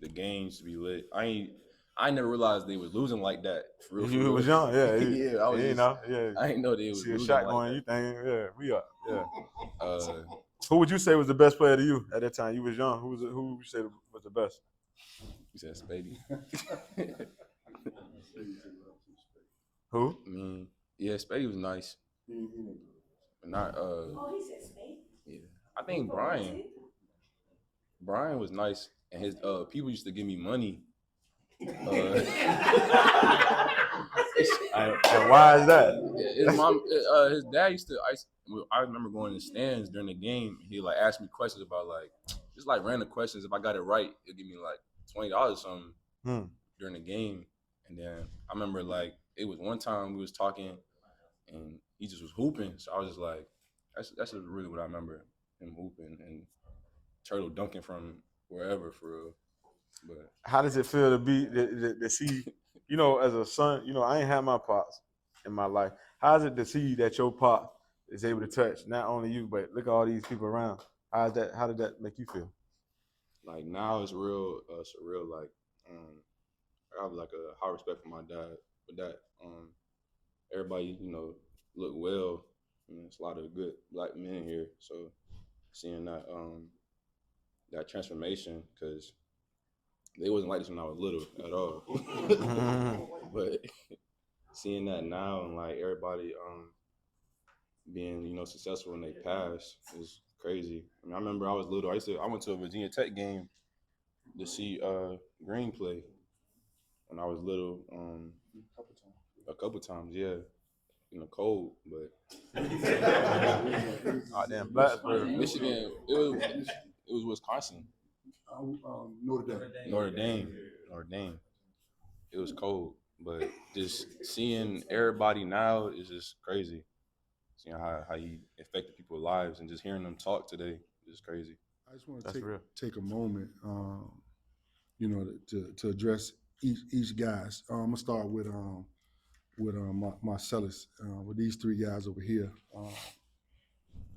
the games to be lit. I never realized they was losing like that. For real. You was young, yeah. Yeah, I was you just, know, yeah. I didn't know they was see a losing shot like going, that. you think, yeah, we are, yeah. Who Who would you say was the best player to you at that time? You was young. Who would you say was the best? You said Spady. Who? I mean, yeah, Spady was nice. But not Oh, he said Spade. yeah. I think Brian was nice, and his people used to give me money. And why is that? His mom, his dad used to. I remember going in the stands during the game. He like asked me questions about like just like random questions. If I got it right, he'd give me like $20 or something during the game. And then I remember like it was one time we was talking, and he just was hooping. So I was just like, that's just really what I remember, him hooping and Turtle dunking from wherever, for real. But how does it feel to be to see, you know, as a son, you know, I ain't had my pops in my life. How is it to see that your pop is able to touch not only you, but look at all these people around? How did that make you feel? like now it's real surreal. Like I have like a high respect for my dad. But that everybody, you know, look well. You know, it's a lot of good black men here. So seeing that that transformation, because they wasn't like this when I was little at all. But seeing that now and like everybody being, you know, successful in their past is crazy. I mean, I remember I was little. I went to a Virginia Tech game to see Green play when I was little. A couple times, yeah, in the cold, but Oh, damn, Blacksburg. Michigan, it was Wisconsin. Notre Dame. Notre Dame. It was cold, but just seeing everybody now is just crazy. Seeing how he affected people's lives and just hearing them talk today is crazy. I just want That's to real. take a moment, you know, to address each guys. I'm gonna start with Marcellus, with these three guys over here.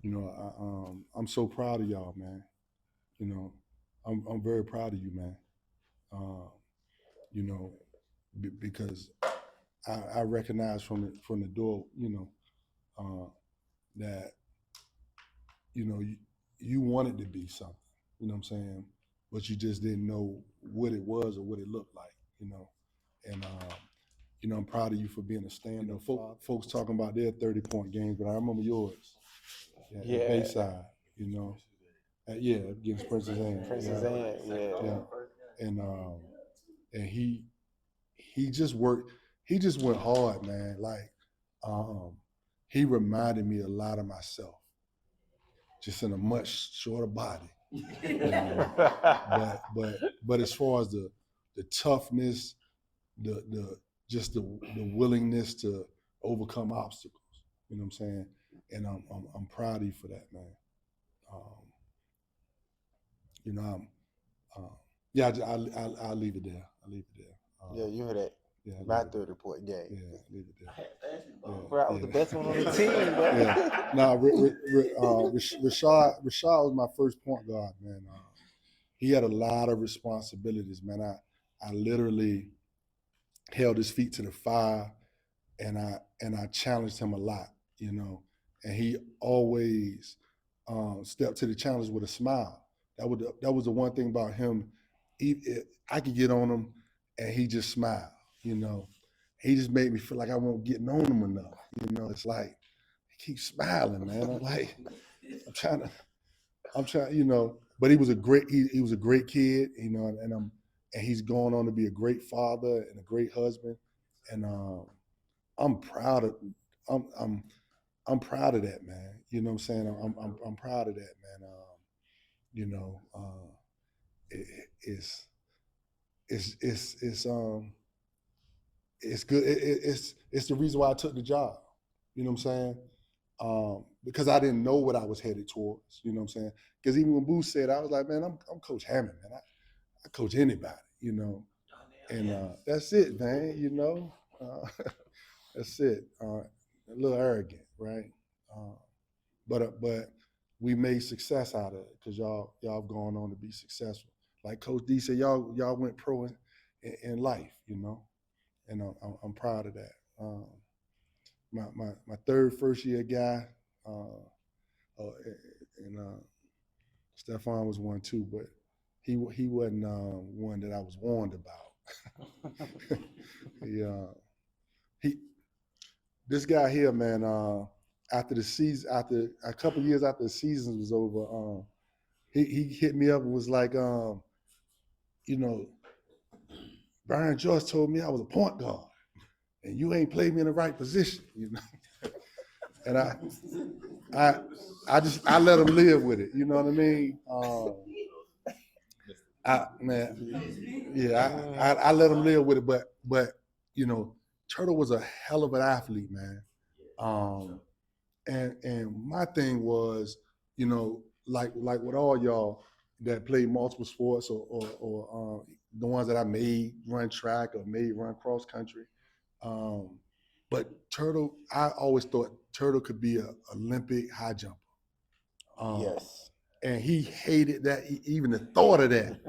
You know, I'm so proud of y'all, man. You know, I'm very proud of you, man. You know, because I recognize from the door, you know, that, you know, you wanted to be something, you know what I'm saying, but you just didn't know what it was or what it looked like, you know. And you know, I'm proud of you for being a stand-up. Folks talking about their 30-point games, but I remember yours. At Bayside, you know. Yeah, against Princess Anne. Princess Anne, yeah. And he just worked. He just went hard, man. Like, he reminded me a lot of myself, just in a much shorter body. You know? but as far as the toughness, the willingness to overcome obstacles, you know what I'm saying? And I'm proud of you for that, man. You know, yeah, I'll leave it there. Yeah, you heard that. Yeah, My 30-point game. Yeah, leave it there. Bro, I was the best one on the team, bro. Yeah. No, Rashad was my first point guard, man. He had a lot of responsibilities, man. I literally held his feet to the fire, and I challenged him a lot, you know. And he always stepped to the challenge with a smile. That was the one thing about him. I could get on him, and he just smiled, you know. He just made me feel like I wasn't getting on him enough, you know. It's like, he keeps smiling, man. I'm like, I'm trying, you know. But he was a great kid, you know, and he's going on to be a great father and a great husband, and I'm proud of that, man. You know what I'm saying? I'm proud of that, man. You know, it's good. It's the reason why I took the job. You know what I'm saying? Because I didn't know what I was headed towards. You know what I'm saying? Because even when Boo said, I was like, man, I'm Coach Hammond, man. I coach anybody. You know, and that's it, man. You know, that's it. A little arrogant, right? But we made success out of it because y'all have gone on to be successful. Like Coach D said, y'all went pro in life, you know, and I'm proud of that. My third first year guy, and Stephon was one too, but he wasn't one that I was warned about. This guy here, man. After the season, after a couple years after the season was over, he hit me up and was like, you know, Brian Joyce told me I was a point guard, and you ain't played me in the right position, you know. And I let him live with it, you know what I mean? I let him live with it, but you know, Turtle was a hell of an athlete, man. And my thing was, you know, like with all y'all that played multiple sports or the ones that I made run track or made run cross country. But Turtle, I always thought Turtle could be an Olympic high jumper. Yes. And he hated that, even the thought of that.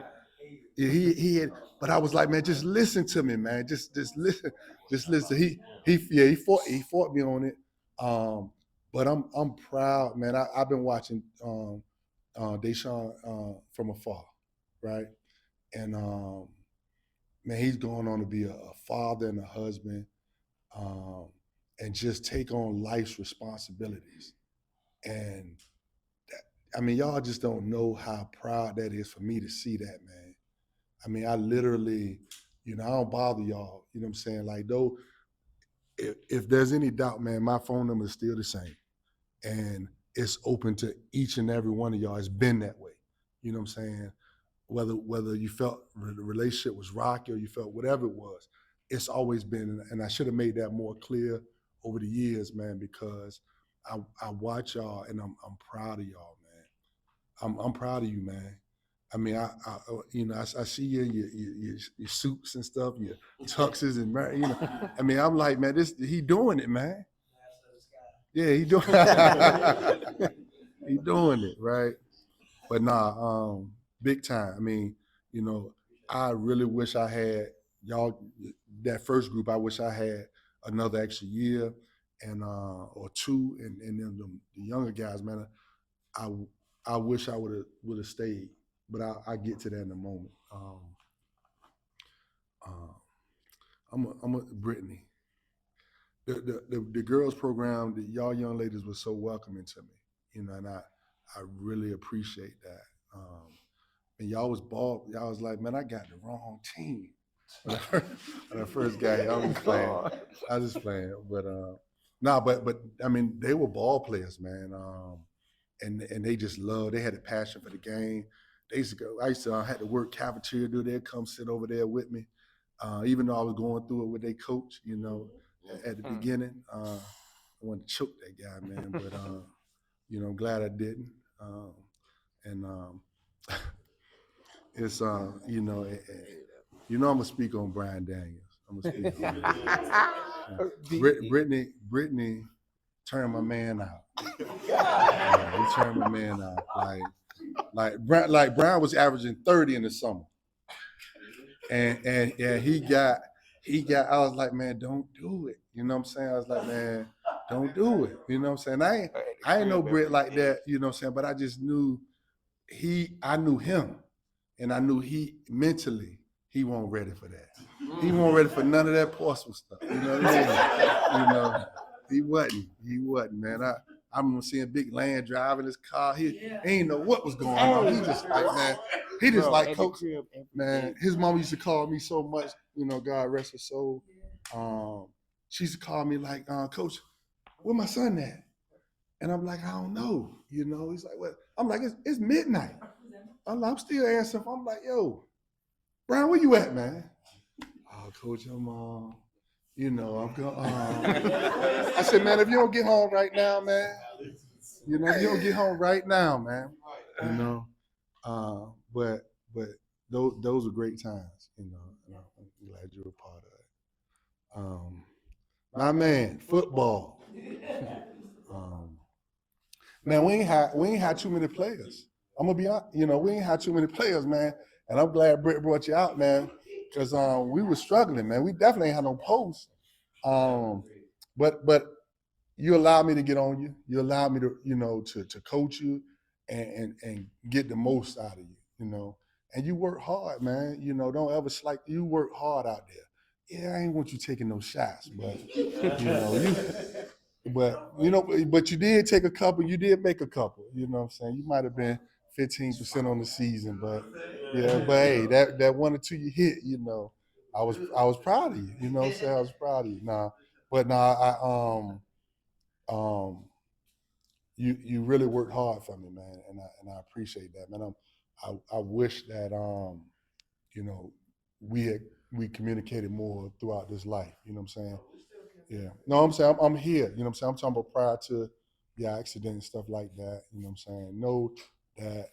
He had, but I was like, man, just listen to me, man. Just listen. Just listen. He fought me on it. But I'm proud, man. I've been watching Deshaun from afar, right? And man, he's going on to be a father and a husband, and just take on life's responsibilities. And I mean, y'all just don't know how proud that is for me to see that, man. I mean, I literally, I don't bother y'all. You know what I'm saying? Like, though, if there's any doubt, man, my phone number is still the same. And it's open to each and every one of y'all. It's been that way. You know what I'm saying? Whether you felt the relationship was rocky or you felt whatever it was, it's always been, and I should have made that more clear over the years, man, because I watch y'all and I'm proud of y'all, man. I'm proud of you, man. I mean, I see you in your suits and stuff, your tuxes and, I mean, I'm like, man, he doing it, man. Yeah, he doing he doing it, right? But nah, big time. I mean, I really wish I had y'all, that first group, I wish I had another extra year and or two, and then the younger guys, man, I wish I would have stayed, but I get to that in a moment. I'm a Brittany. The girls program, y'all young ladies were so welcoming to me, and I really appreciate that. And y'all was bald. Y'all was like, man, I got the wrong team. When I first got here, I was playing. I was just playing, but but I mean, they were ball players, man. And they just loved. They had a passion for the game. They used to go. I used to had to work cafeteria. They'd come sit over there with me, even though I was going through it with their coach. At the beginning, I wanted to choke that guy, man. But I'm glad I didn't. It's I'm gonna speak on Brian Daniels. I'm gonna speak on Brittany turned my man out. He turned my man out. Like Brian was averaging 30 in the summer. And he got I was like, man, don't do it. You know what I'm saying? I was like, man, don't do it. You know what I'm saying? I ain't know Britt like that, you know what I'm saying? But I just knew I knew him. And I knew mentally, he wasn't ready for that. He wasn't ready for none of that Portsmouth stuff. You know what I mean? He wasn't, man. I remember seeing Big Land driving his car. He ain't know what was going on. He just like, man, he just like, coach, man. His mom used to call me so much, God rest her soul. She used to call me like, coach, where my son at? And I'm like, I don't know. He's like, what? I'm like, it's midnight. I'm still answering. I'm like, yo, Brian, where you at, man? Oh, coach, I'm going. I said, man, if you don't get home right now, man, if you don't get home right now, man, but those are great times, and I'm glad you're a part of it. My man, football. Man, we ain't had too many players. I'm gonna be honest, we ain't had too many players, man. And I'm glad Britt brought you out, man, because we were struggling, man. We definitely ain't had no posts. But you allowed me to get on you. You allowed me to, to coach you and get the most out of you, And you work hard, man. Don't ever slight. You work hard out there. Yeah, I ain't want you taking no shots, but but you did take a couple. You did make a couple. You know what I'm saying? You might have been 15% on the season, but hey, that one or two you hit, I was proud of you. You know what I'm saying? I was proud of you. You really worked hard for me, man, and I appreciate that, man. I wish that we communicated more throughout this life. You know what I'm saying? Yeah. No, I'm saying I'm here. You know what I'm saying? I'm talking about prior to the accident and stuff like that. You know what I'm saying? Know that,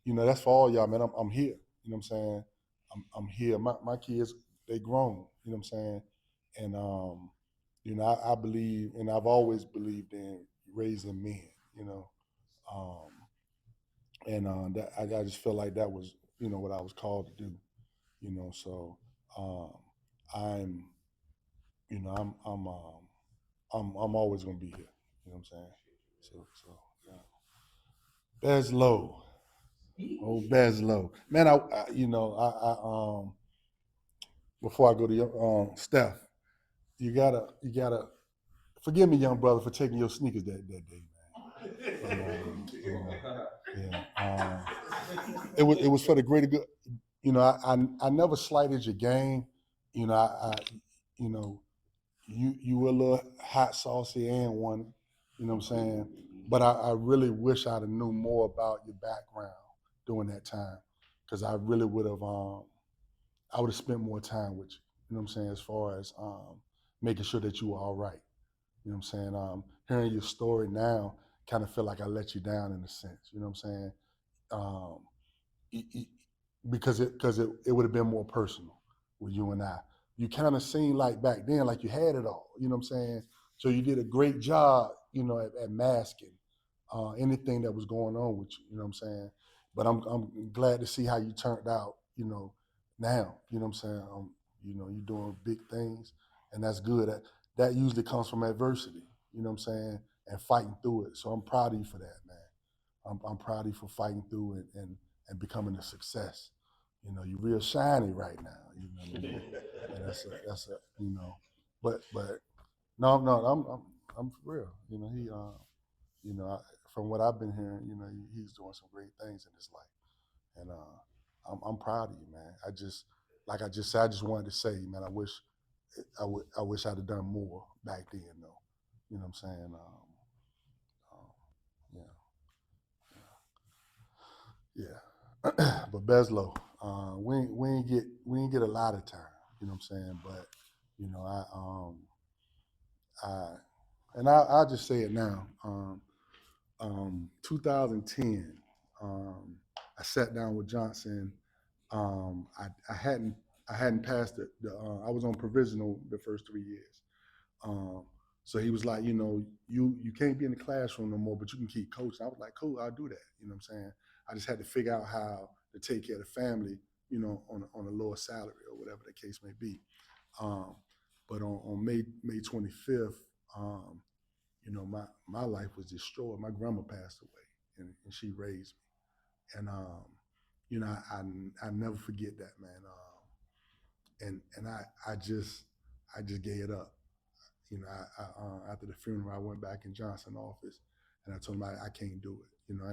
that's for all y'all, man. I'm here. You know what I'm saying? I'm here. My kids, they grown. You know what I'm saying? And I believe, and I've always believed in raising men. That I just feel like that was, what I was called to do. So I'm always gonna be here. You know what I'm saying? So yeah. Beslow. Oh, Beslow. Man, I before I go to your Steph, you gotta forgive me, young brother, for taking your sneakers that day, man. It was for the greater good. You know, I never slighted your game. You know, you know, you were a little hot, saucy, and one. You know what I'm saying? But I really wish I'd have knew more about your background during that time, because I really would have I would have spent more time with you. You know what I'm saying? As far as making sure that you were all right. You know what I'm saying? Hearing your story now kind of feel like I let you down in a sense. You know what I'm saying? Because it would have been more personal with you and I. You kind of seemed like back then like you had it all. You know what I'm saying? So you did a great job, you know, at masking anything that was going on with you. You know what I'm saying? But I'm glad to see how you turned out. You know, now. You know what I'm saying? You know, you're doing big things, and that's good. That usually comes from adversity. You know what I'm saying? And fighting through it. So I'm proud of you for that, man. I'm proud of you for fighting through and becoming a success. You know, you're real shiny right now. You know what I mean? And that's a you know, but no, I'm for real. You know, you know, from what I've been hearing, you know, he's doing some great things in his life, and I'm proud of you, man. Like I just said, I just wanted to say, man, I wish I'd have done more back then, though. You know what I'm saying? Yeah. But Beslow, we ain't get a lot of time. You know what I'm saying? But you know, I'll just say it now. 2010, I sat down with Johnson. I hadn't passed I was on provisional the first 3 years. So he was like, you know, you can't be in the classroom no more, but you can keep coaching. I was like, cool, I'll do that. You know what I'm saying? I just had to figure out how to take care of the family, you know, on a lower salary or whatever the case may be. But on May 25th, you know, my life was destroyed. My grandma passed away, and she raised me. And you know, I never forget that, man. And I just gave it up. You know, after the funeral, I went back in Johnson's office, and I told him I can't do it. You know,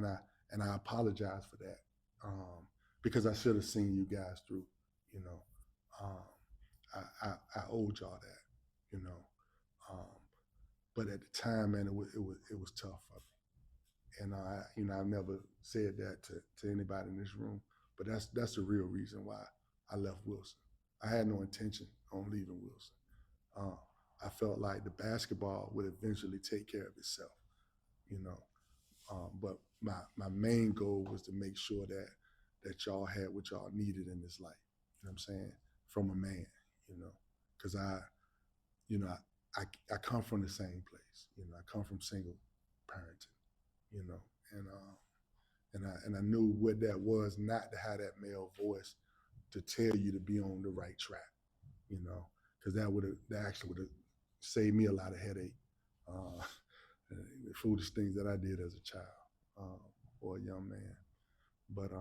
and I apologize for that, because I should have seen you guys through. You know, I owed y'all that. You know, but at the time, man, it was tough for me. And you know, I've never said that to anybody in this room, but that's the real reason why I left Wilson. I had no intention on leaving Wilson. I felt like the basketball would eventually take care of itself, you know. But my main goal was to make sure that y'all had what y'all needed in this life. You know what I'm saying? From a man, you know, because you know, I come from the same place. You know, I come from single parenting, you know, and I knew what that was, not to have that male voice to tell you to be on the right track, you know, because that actually would have saved me a lot of headache, the foolish things that I did as a child or a young man. But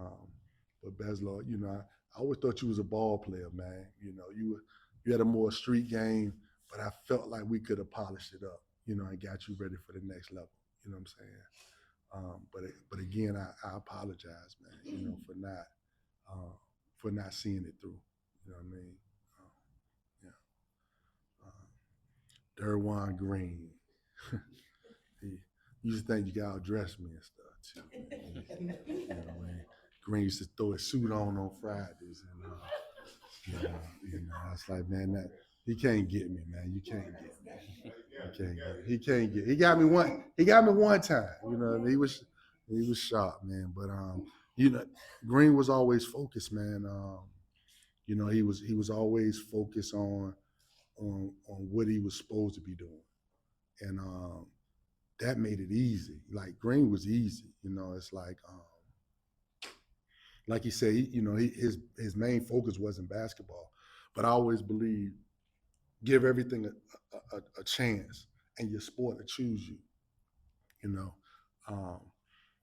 Beslow, you know, I always thought you was a ball player, man. You know, you had a more street game, but I felt like we could have polished it up, you know, and got you ready for the next level. You know what I'm saying? But again, I apologize, man. You know, for not seeing it through. You know what I mean? Derwan Green. He used to think you could outdress me and stuff too. You know, man. Green used to throw his suit on Fridays, and you know, I was like, man, that he can't get me, man. You can't get me. He can't get. He got me one time. You know, he was sharp, man. But you know, Green was always focused, man. You know, he was always focused on what he was supposed to be doing, and that made it easy. Like Green was easy, you know. It's like he said, you know, his main focus wasn't basketball, but I always believe give everything a chance, and your sport to choose you, you know.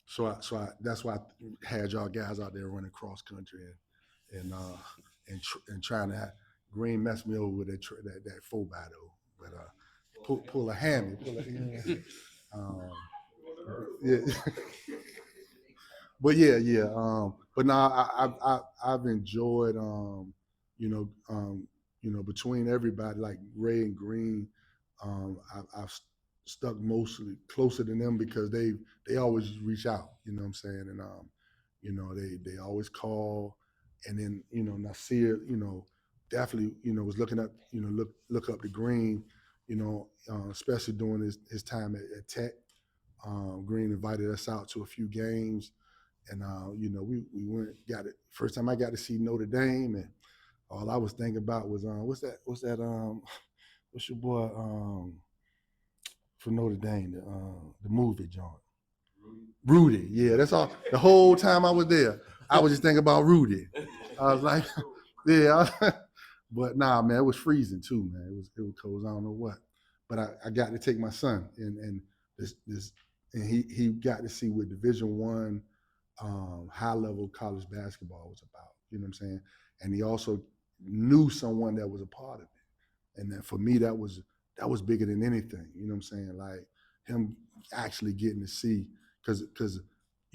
So I that's why I had y'all guys out there running cross country and trying to have Green messed me over with that 4x though, but pull a hammy, Yeah. But yeah. But now I've enjoyed between everybody like Ray and Green, I've stuck mostly closer to them because they always reach out. You know what I'm saying? And they always call, and then Nasir, definitely was looking up, look up to Green, especially during his time at Tech. Green invited us out to a few games, and we went, got it. First time I got to see Notre Dame, and all I was thinking about was what's your boy from Notre Dame, the movie John. Rudy, yeah, that's all. The whole time I was there, I was just thinking about Rudy. I was like, yeah, but nah, man, it was freezing too, man. It was cold. I don't know what, but I got to take my son, and he got to see what Division I high level college basketball was about. You know what I'm saying? And he also knew someone that was a part of it, and then for me that was bigger than anything. You know what I'm saying? Like him actually getting to see. Because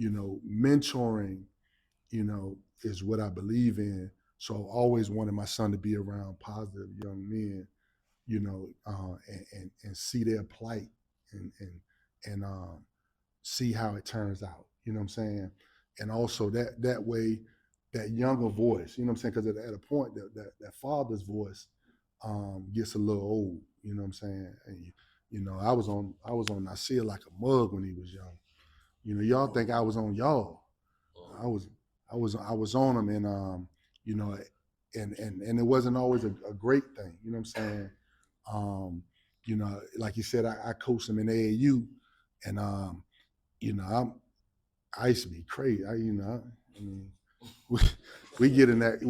mentoring, is what I believe in. So I always wanted my son to be around positive young men, and see their plight and see how it turns out. You know what I'm saying? And also that way, that younger voice. You know what I'm saying? Because at a point that father's voice gets a little old. You know what I'm saying? And I was on Nasir like a mug when he was young. Y'all think I was on y'all. I was on them, and and it wasn't always a great thing. You know what I'm saying? Like you said, I coached them in AAU, and I used to be crazy. We get in that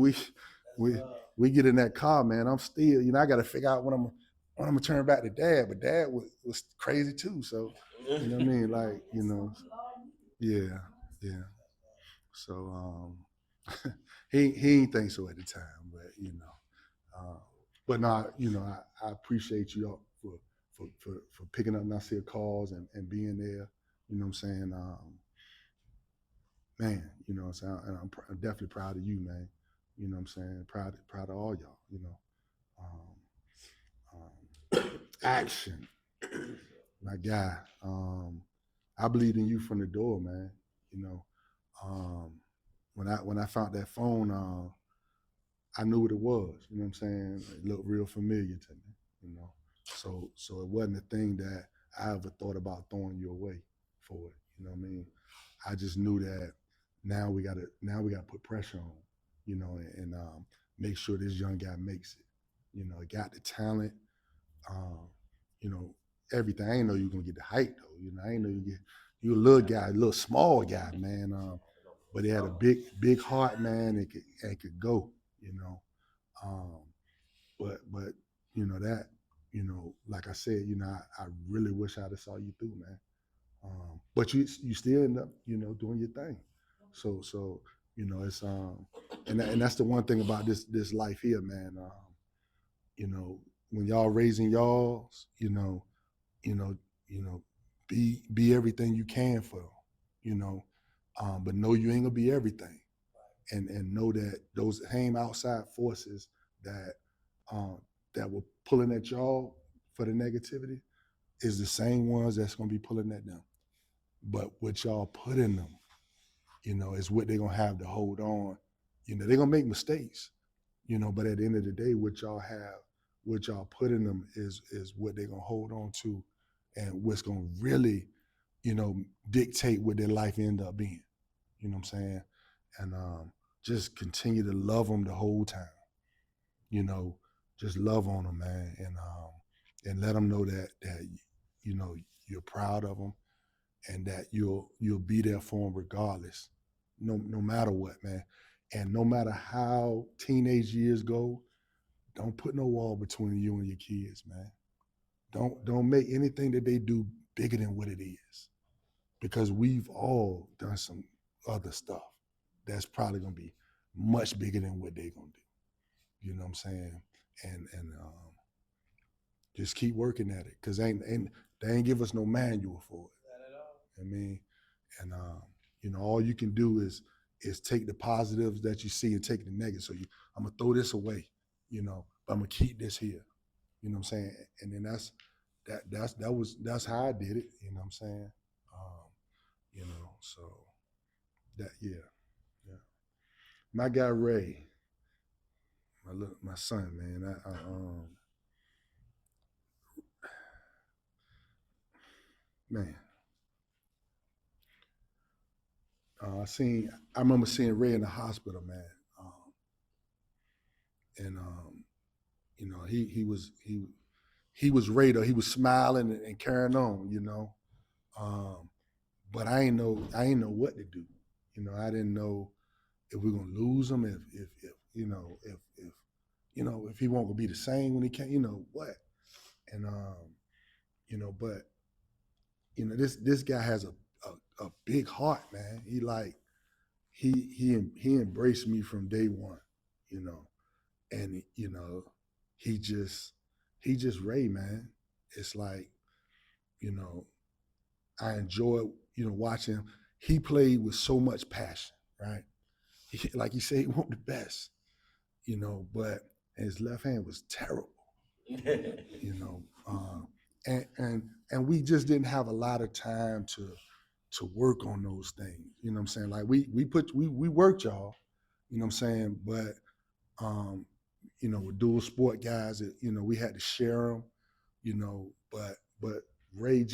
we get in that car, man. I'm still, I got to figure out when I'm gonna turn back to Dad, but Dad was crazy too. So you know what I mean, like yeah. So he didn't think so at the time, but no, I appreciate you all for picking up Nasir calls and being there. You know what I'm saying? Man, what I'm saying, and I'm definitely proud of you, man. You know what I'm saying? Proud of all y'all. Action, my guy. I believed in you from the door, man. When I found that phone, I knew what it was. You know what I'm saying? It looked real familiar to me. So it wasn't a thing that I ever thought about throwing you away for it. You know what I mean? I just knew that now we gotta put pressure on, and make sure this young guy makes it. Got the talent, everything. I didn't know you were gonna get the height though. I didn't know you a little guy, a little small guy, man. But he had a big heart, man. It could go, But that, like I said, I really wish I'd have saw you through, man. But you still end up, doing your thing. So it's and that's the one thing about this life here, man. When y'all raising y'alls, be everything you can for them, but know you ain't gonna be everything, and know that those same outside forces that were pulling at y'all for the negativity is the same ones that's gonna be pulling at them. But what y'all put in them, is what they're gonna have to hold on. They're gonna make mistakes, but at the end of the day, what y'all put in them is what they're gonna hold on to, and what's gonna really, dictate what their life end up being. You know what I'm saying? And just continue to love them the whole time. Just love on them, man, and let them know that you're proud of them, and that you'll be there for them regardless, no matter what, man. And no matter how teenage years go, don't put no wall between you and your kids, man. Don't make anything that they do bigger than what it is, because we've all done some other stuff that's probably gonna be much bigger than what they're gonna do. You know what I'm saying? And just keep working at it, because they ain't give us no manual for it. I mean, and all you can do is take the positives that you see and take the negatives. So I'm gonna throw this away, but I'm gonna keep this here. You know what I'm saying? And then that's how I did it. You know what I'm saying? So that yeah. My guy Ray, my son, man. Man. I remember seeing Ray in the hospital, man. He was Ray though. He was smiling and carrying on, but I ain't know what to do. I didn't know if we're gonna lose him, if he won't be the same when he came, what. And but this guy has a big heart, man. He embraced me from day one, and he just Ray, man. It's like, I enjoy watching him. He played with so much passion, right? Like he said, he wanted the best, but his left hand was terrible, and we just didn't have a lot of time to work on those things. You know what I'm saying? Like we worked, y'all, you know what I'm saying? But with dual sport guys, we had to share them, but Ray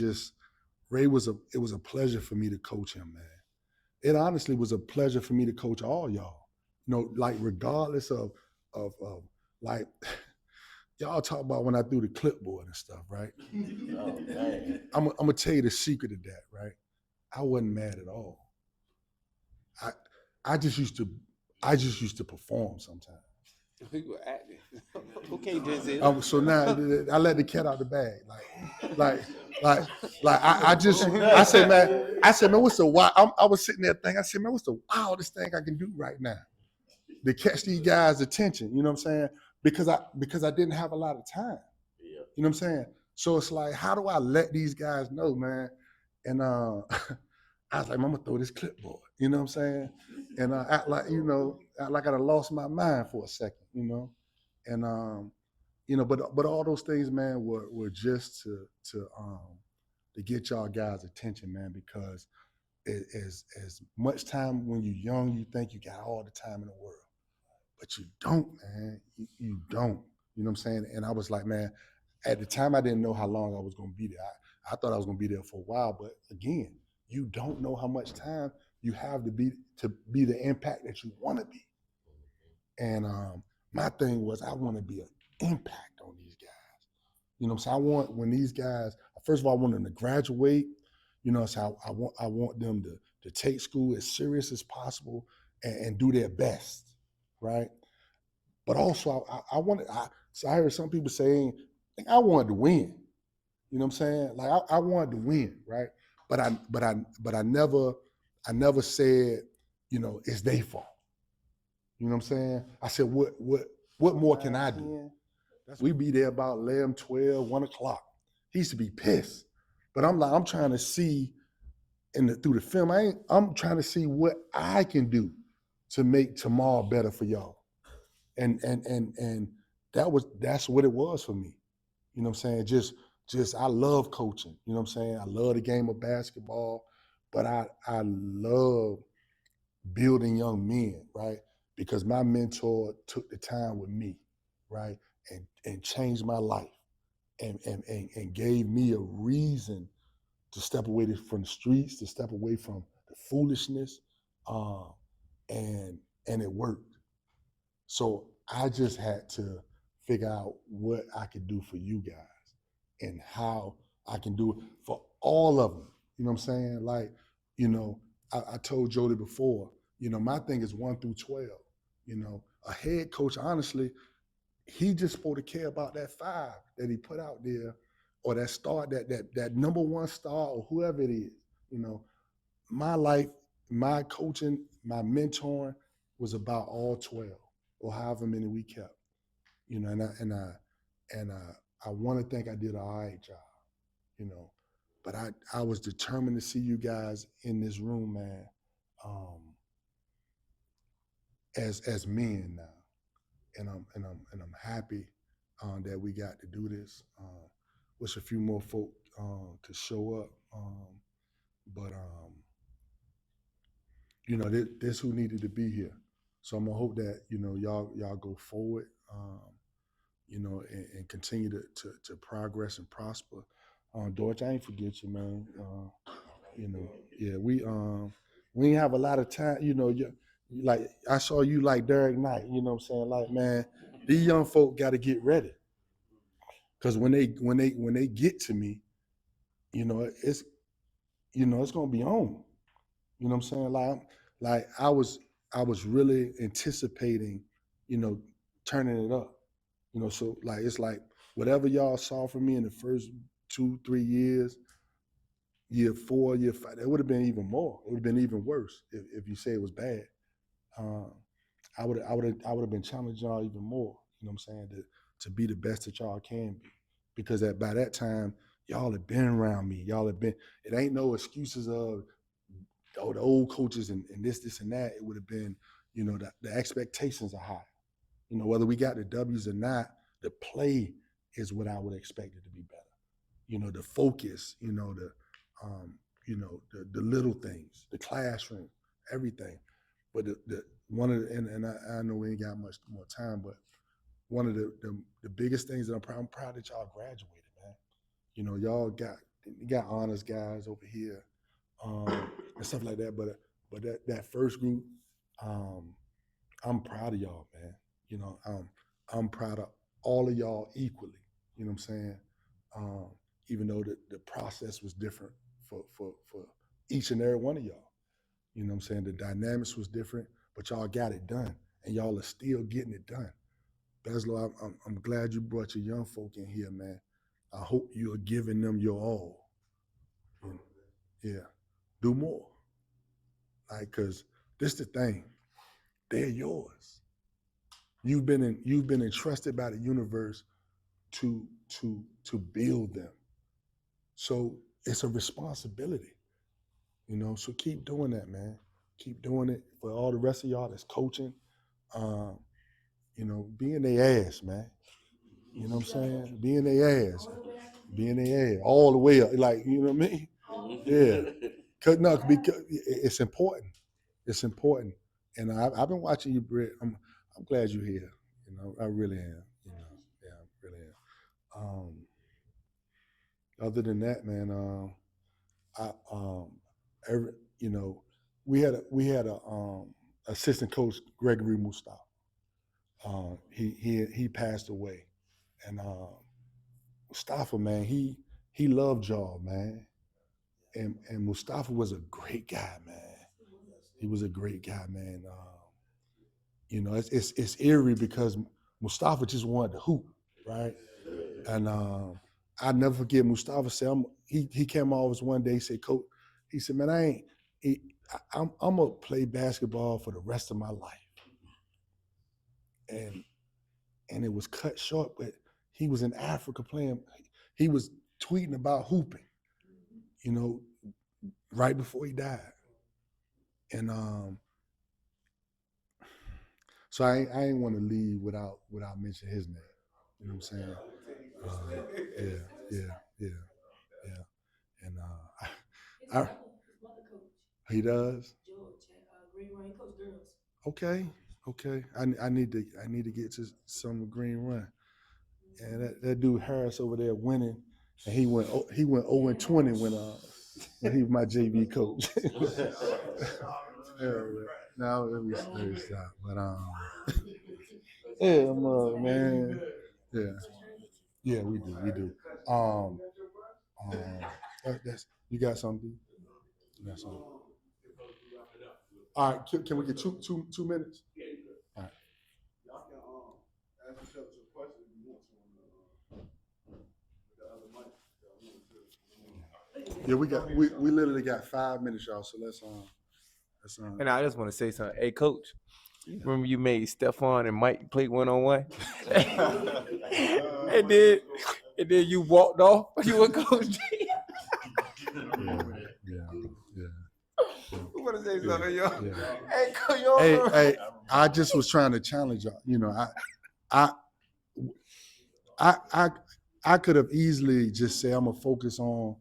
was a pleasure for me to coach him, man. It honestly was a pleasure for me to coach all y'all. Like regardless of like y'all talk about when I threw the clipboard and stuff, right? Oh, man. I'm gonna tell you the secret of that, right? I wasn't mad at all. I just used to perform sometimes. We were acting. Okay, Denzel. So now I let the cat out the bag. I said, man, what's the wild? I was sitting there thinking, I said, man, what's the wildest thing I can do right now to catch these guys' attention? You know what I'm saying? Because I didn't have a lot of time. Yeah. You know what I'm saying? So it's like, how do I let these guys know, man? And I was like, I'm gonna throw this clipboard. You know what I'm saying? And act like I done lost my mind for a second, and but all those things, man, were just to get y'all guys' attention, man, because as much time when you're young, you think you got all the time in the world, but you don't, man. You don't. You know what I'm saying? And I was like, man, at the time I didn't know how long I was gonna be there. I thought I was gonna be there for a while, but again, you don't know how much time you have to be the impact that you want to be. And my thing was, I want to be an impact on these guys. You know what I'm saying? I want, when these guys, first of all, I want them to graduate. So I want them to take school as serious as possible and do their best, right? But also, I heard some people saying, I wanted to win. You know what I'm saying? Like I wanted to win, right? But I never said, it's their fault. You know what I'm saying? I said, what more can I do? We be there about 11, 12, 1 o'clock. He used to be pissed. But I'm trying to see through the film, I'm trying to see what I can do to make tomorrow better for y'all. And that's what it was for me. You know what I'm saying? Just I love coaching. You know what I'm saying? I love the game of basketball, but I love building young men, right? Because my mentor took the time with me, right? And changed my life and gave me a reason to step away from the streets, to step away from the foolishness. And it worked. So I just had to figure out what I could do for you guys and how I can do it for all of them. You know what I'm saying? Like, I told Jody before, my thing is 1 through 12. A head coach, honestly, he just supposed to care about that 5 that he put out there, or that star, that number 1 star, or whoever it is. My life, my coaching, my mentoring was about all 12, or however many we kept. And I want to think I did an all right job. but I was determined to see you guys in this room, man, as men now, and I'm happy that we got to do this. Wish a few more folk could show up, but you know, this who needed to be here. So I'm gonna hope that, you know, y'all go forward, you know, and continue to progress and prosper. Dorch, I ain't forget you, man. You know, yeah, we ain't have a lot of time. You know, like I saw you like Derek Knight. You know what I'm saying? Like, man, these young folk got to get ready, because when they get to me, you know, it's gonna be on. You know what I'm saying? Like I was really anticipating, you know, turning it up. You know, so like it's like whatever y'all saw from me in the first 2-3 years, year 4, year 5, it would have been even more. It would have been even worse if you say it was bad. I would have been challenging y'all even more. You know what I'm saying? To be the best that y'all can be, because by that time y'all have been around me. Y'all have been. It ain't no excuses of the old coaches and this and that. It would have been, you know, the expectations are high. You know, whether we got the W's or not, the play is what I would expect it to be better. You know, the focus, you know, the little things, the classroom, everything. But and I know we ain't got much more time, but one of the biggest things that I'm proud that y'all graduated, man. You know, y'all got honors guys over here, and stuff like that. But that first group, I'm proud of y'all, man. You know, I'm proud of all of y'all equally. You know what I'm saying? Even though the process was different for each and every one of y'all. You know what I'm saying? The dynamics was different, but y'all got it done, and y'all are still getting it done. Beslow, I'm glad you brought your young folk in here, man. I hope you are giving them your all. Yeah, do more. Like, cause this the thing, they're yours. You've been entrusted by the universe to build them. So it's a responsibility, you know. So keep doing that, man. Keep doing it for all the rest of y'all that's coaching. You know, be in their ass, man. You know what I'm saying? Be in their ass. Be in their ass all the way up. Like, you know what I mean? Yeah. Because it's important. It's important. And I've been watching you, Britt. I'm glad you're here. You know, I really am. You know, yeah, I really am. Other than that, man, you know, we had a assistant coach, Gregory Mustafa. He passed away, and Mustafa, man, he loved y'all, man, and Mustafa was a great guy, man. He was a great guy, man. You know, it's eerie because Mustafa just wanted to hoop, right? And I never forget Mustafa said, he came off one day, said, Coach, he said, man, I'm gonna play basketball for the rest of my life. And it was cut short, but he was in Africa playing. He was tweeting about hooping, you know, right before he died. And so I ain't want to leave without mentioning his name. You know what I'm saying? Yeah. And he does. Green Run, coach girls. Okay. I need to get to some Green Run. And that dude Harris over there winning, and he went 0-20 when he was my JV coach. Now let me stop. But yeah, man. Yeah, we do. That's, you got something? You got something? All right, can we get two minutes? All right. Y'all can ask each other some questions if you want to. Yeah, we literally got 5 minutes, y'all. So let's And I just want to say something. Hey, Coach, remember you made Stephon and Mike play 1-on-1? and then you walked off. You were Coach D. You want to say something, yo? Hey, cool, yo. Hey, I just was trying to challenge y'all. You know, I could have easily just say I'm gonna focus on,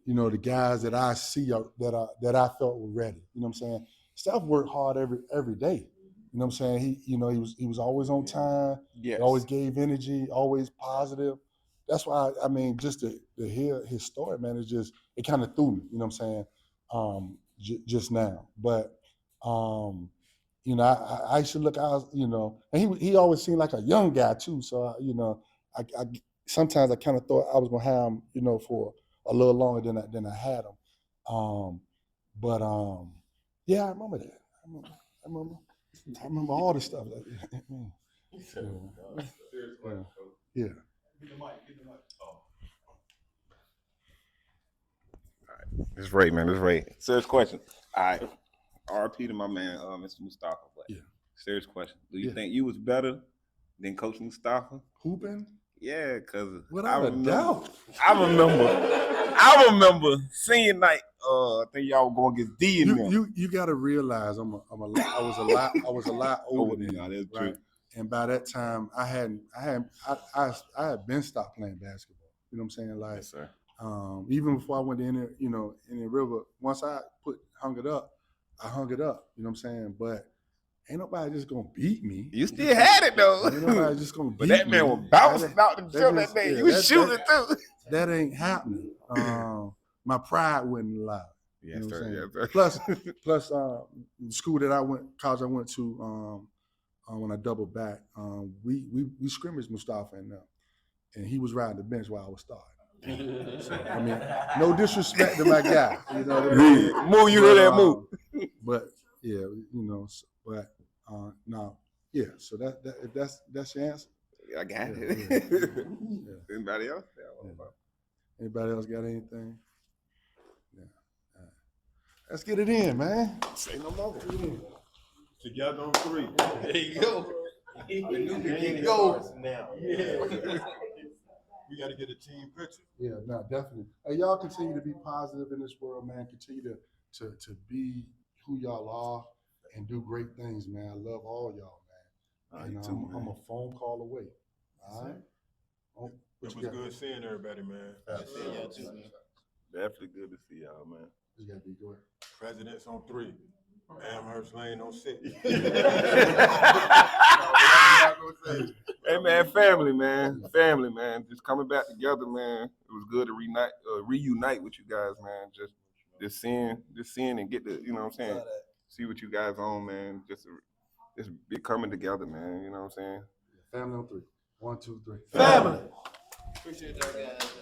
you know, the guys that I see that I felt were ready. You know what I'm saying? Steph worked hard every day. You know what I'm saying? He was always on time. Yes. He always gave energy, always positive. That's why I mean, just to hear his story, man, it kind of threw me. You know what I'm saying? Just now, but you know, I should look out. You know, and he always seemed like a young guy too. So you know, I sometimes I kind of thought I was gonna have him, you know, for a little longer than I had him. Yeah, I remember that. I remember all the stuff. Yeah. That's right, man. That's right. Serious question. All right. RP to my man, Mr. Mustafa. But yeah. Serious question. Do you think you was better than Coach Mustafa? Hooping? Yeah, because Without a doubt. I remember senior night. I think y'all were going against D in there. You got to realize I was a lot older than you. That's right? true. And by that time, I had been stopped playing basketball. You know what I'm saying? Like, Yes, sir. Even before I went to Indian River, once I hung it up, I hung it up. You know what I'm saying? But ain't nobody just gonna beat me. You still had it though. Ain't nobody just gonna beat me. But that man was bouncing out the gym that day. You was shooting too. That ain't happening. My pride wouldn't allow it. Yes, you know sir. what Yes, I'm sir. Plus, the school that college I went to, when I doubled back, we scrimmaged Mustafa and them, and he was riding the bench while I was starting. So, I mean, no disrespect to my guy, you know what I mean? Move, you hear that move? But yeah, you know, no, yeah. So if that's your answer. I got Yeah, it. yeah. Anybody else? Anybody else got anything? Yeah. All right. Let's get it in, man. Say no more. Together on three. There you go. Now. We got to get a team picture. Yeah, no, definitely. Hey, y'all continue to be positive in this world, man. Continue to be who y'all are and do great things, man. I love all y'all, man. And I'm a phone call away. All right. It was good seeing everybody, man. Definitely good to see y'all, man. You gotta be good. Presidents on 3. Amherst Lane on 6. Hey man, family, man. Just coming back together, man. It was good to reunite with you guys, man. Just seeing and get to, you know what I'm saying, see what you guys on, man. Just be coming together, man. You know what I'm saying? Family on 3. 1, 2, 3. Family. Appreciate that, guys.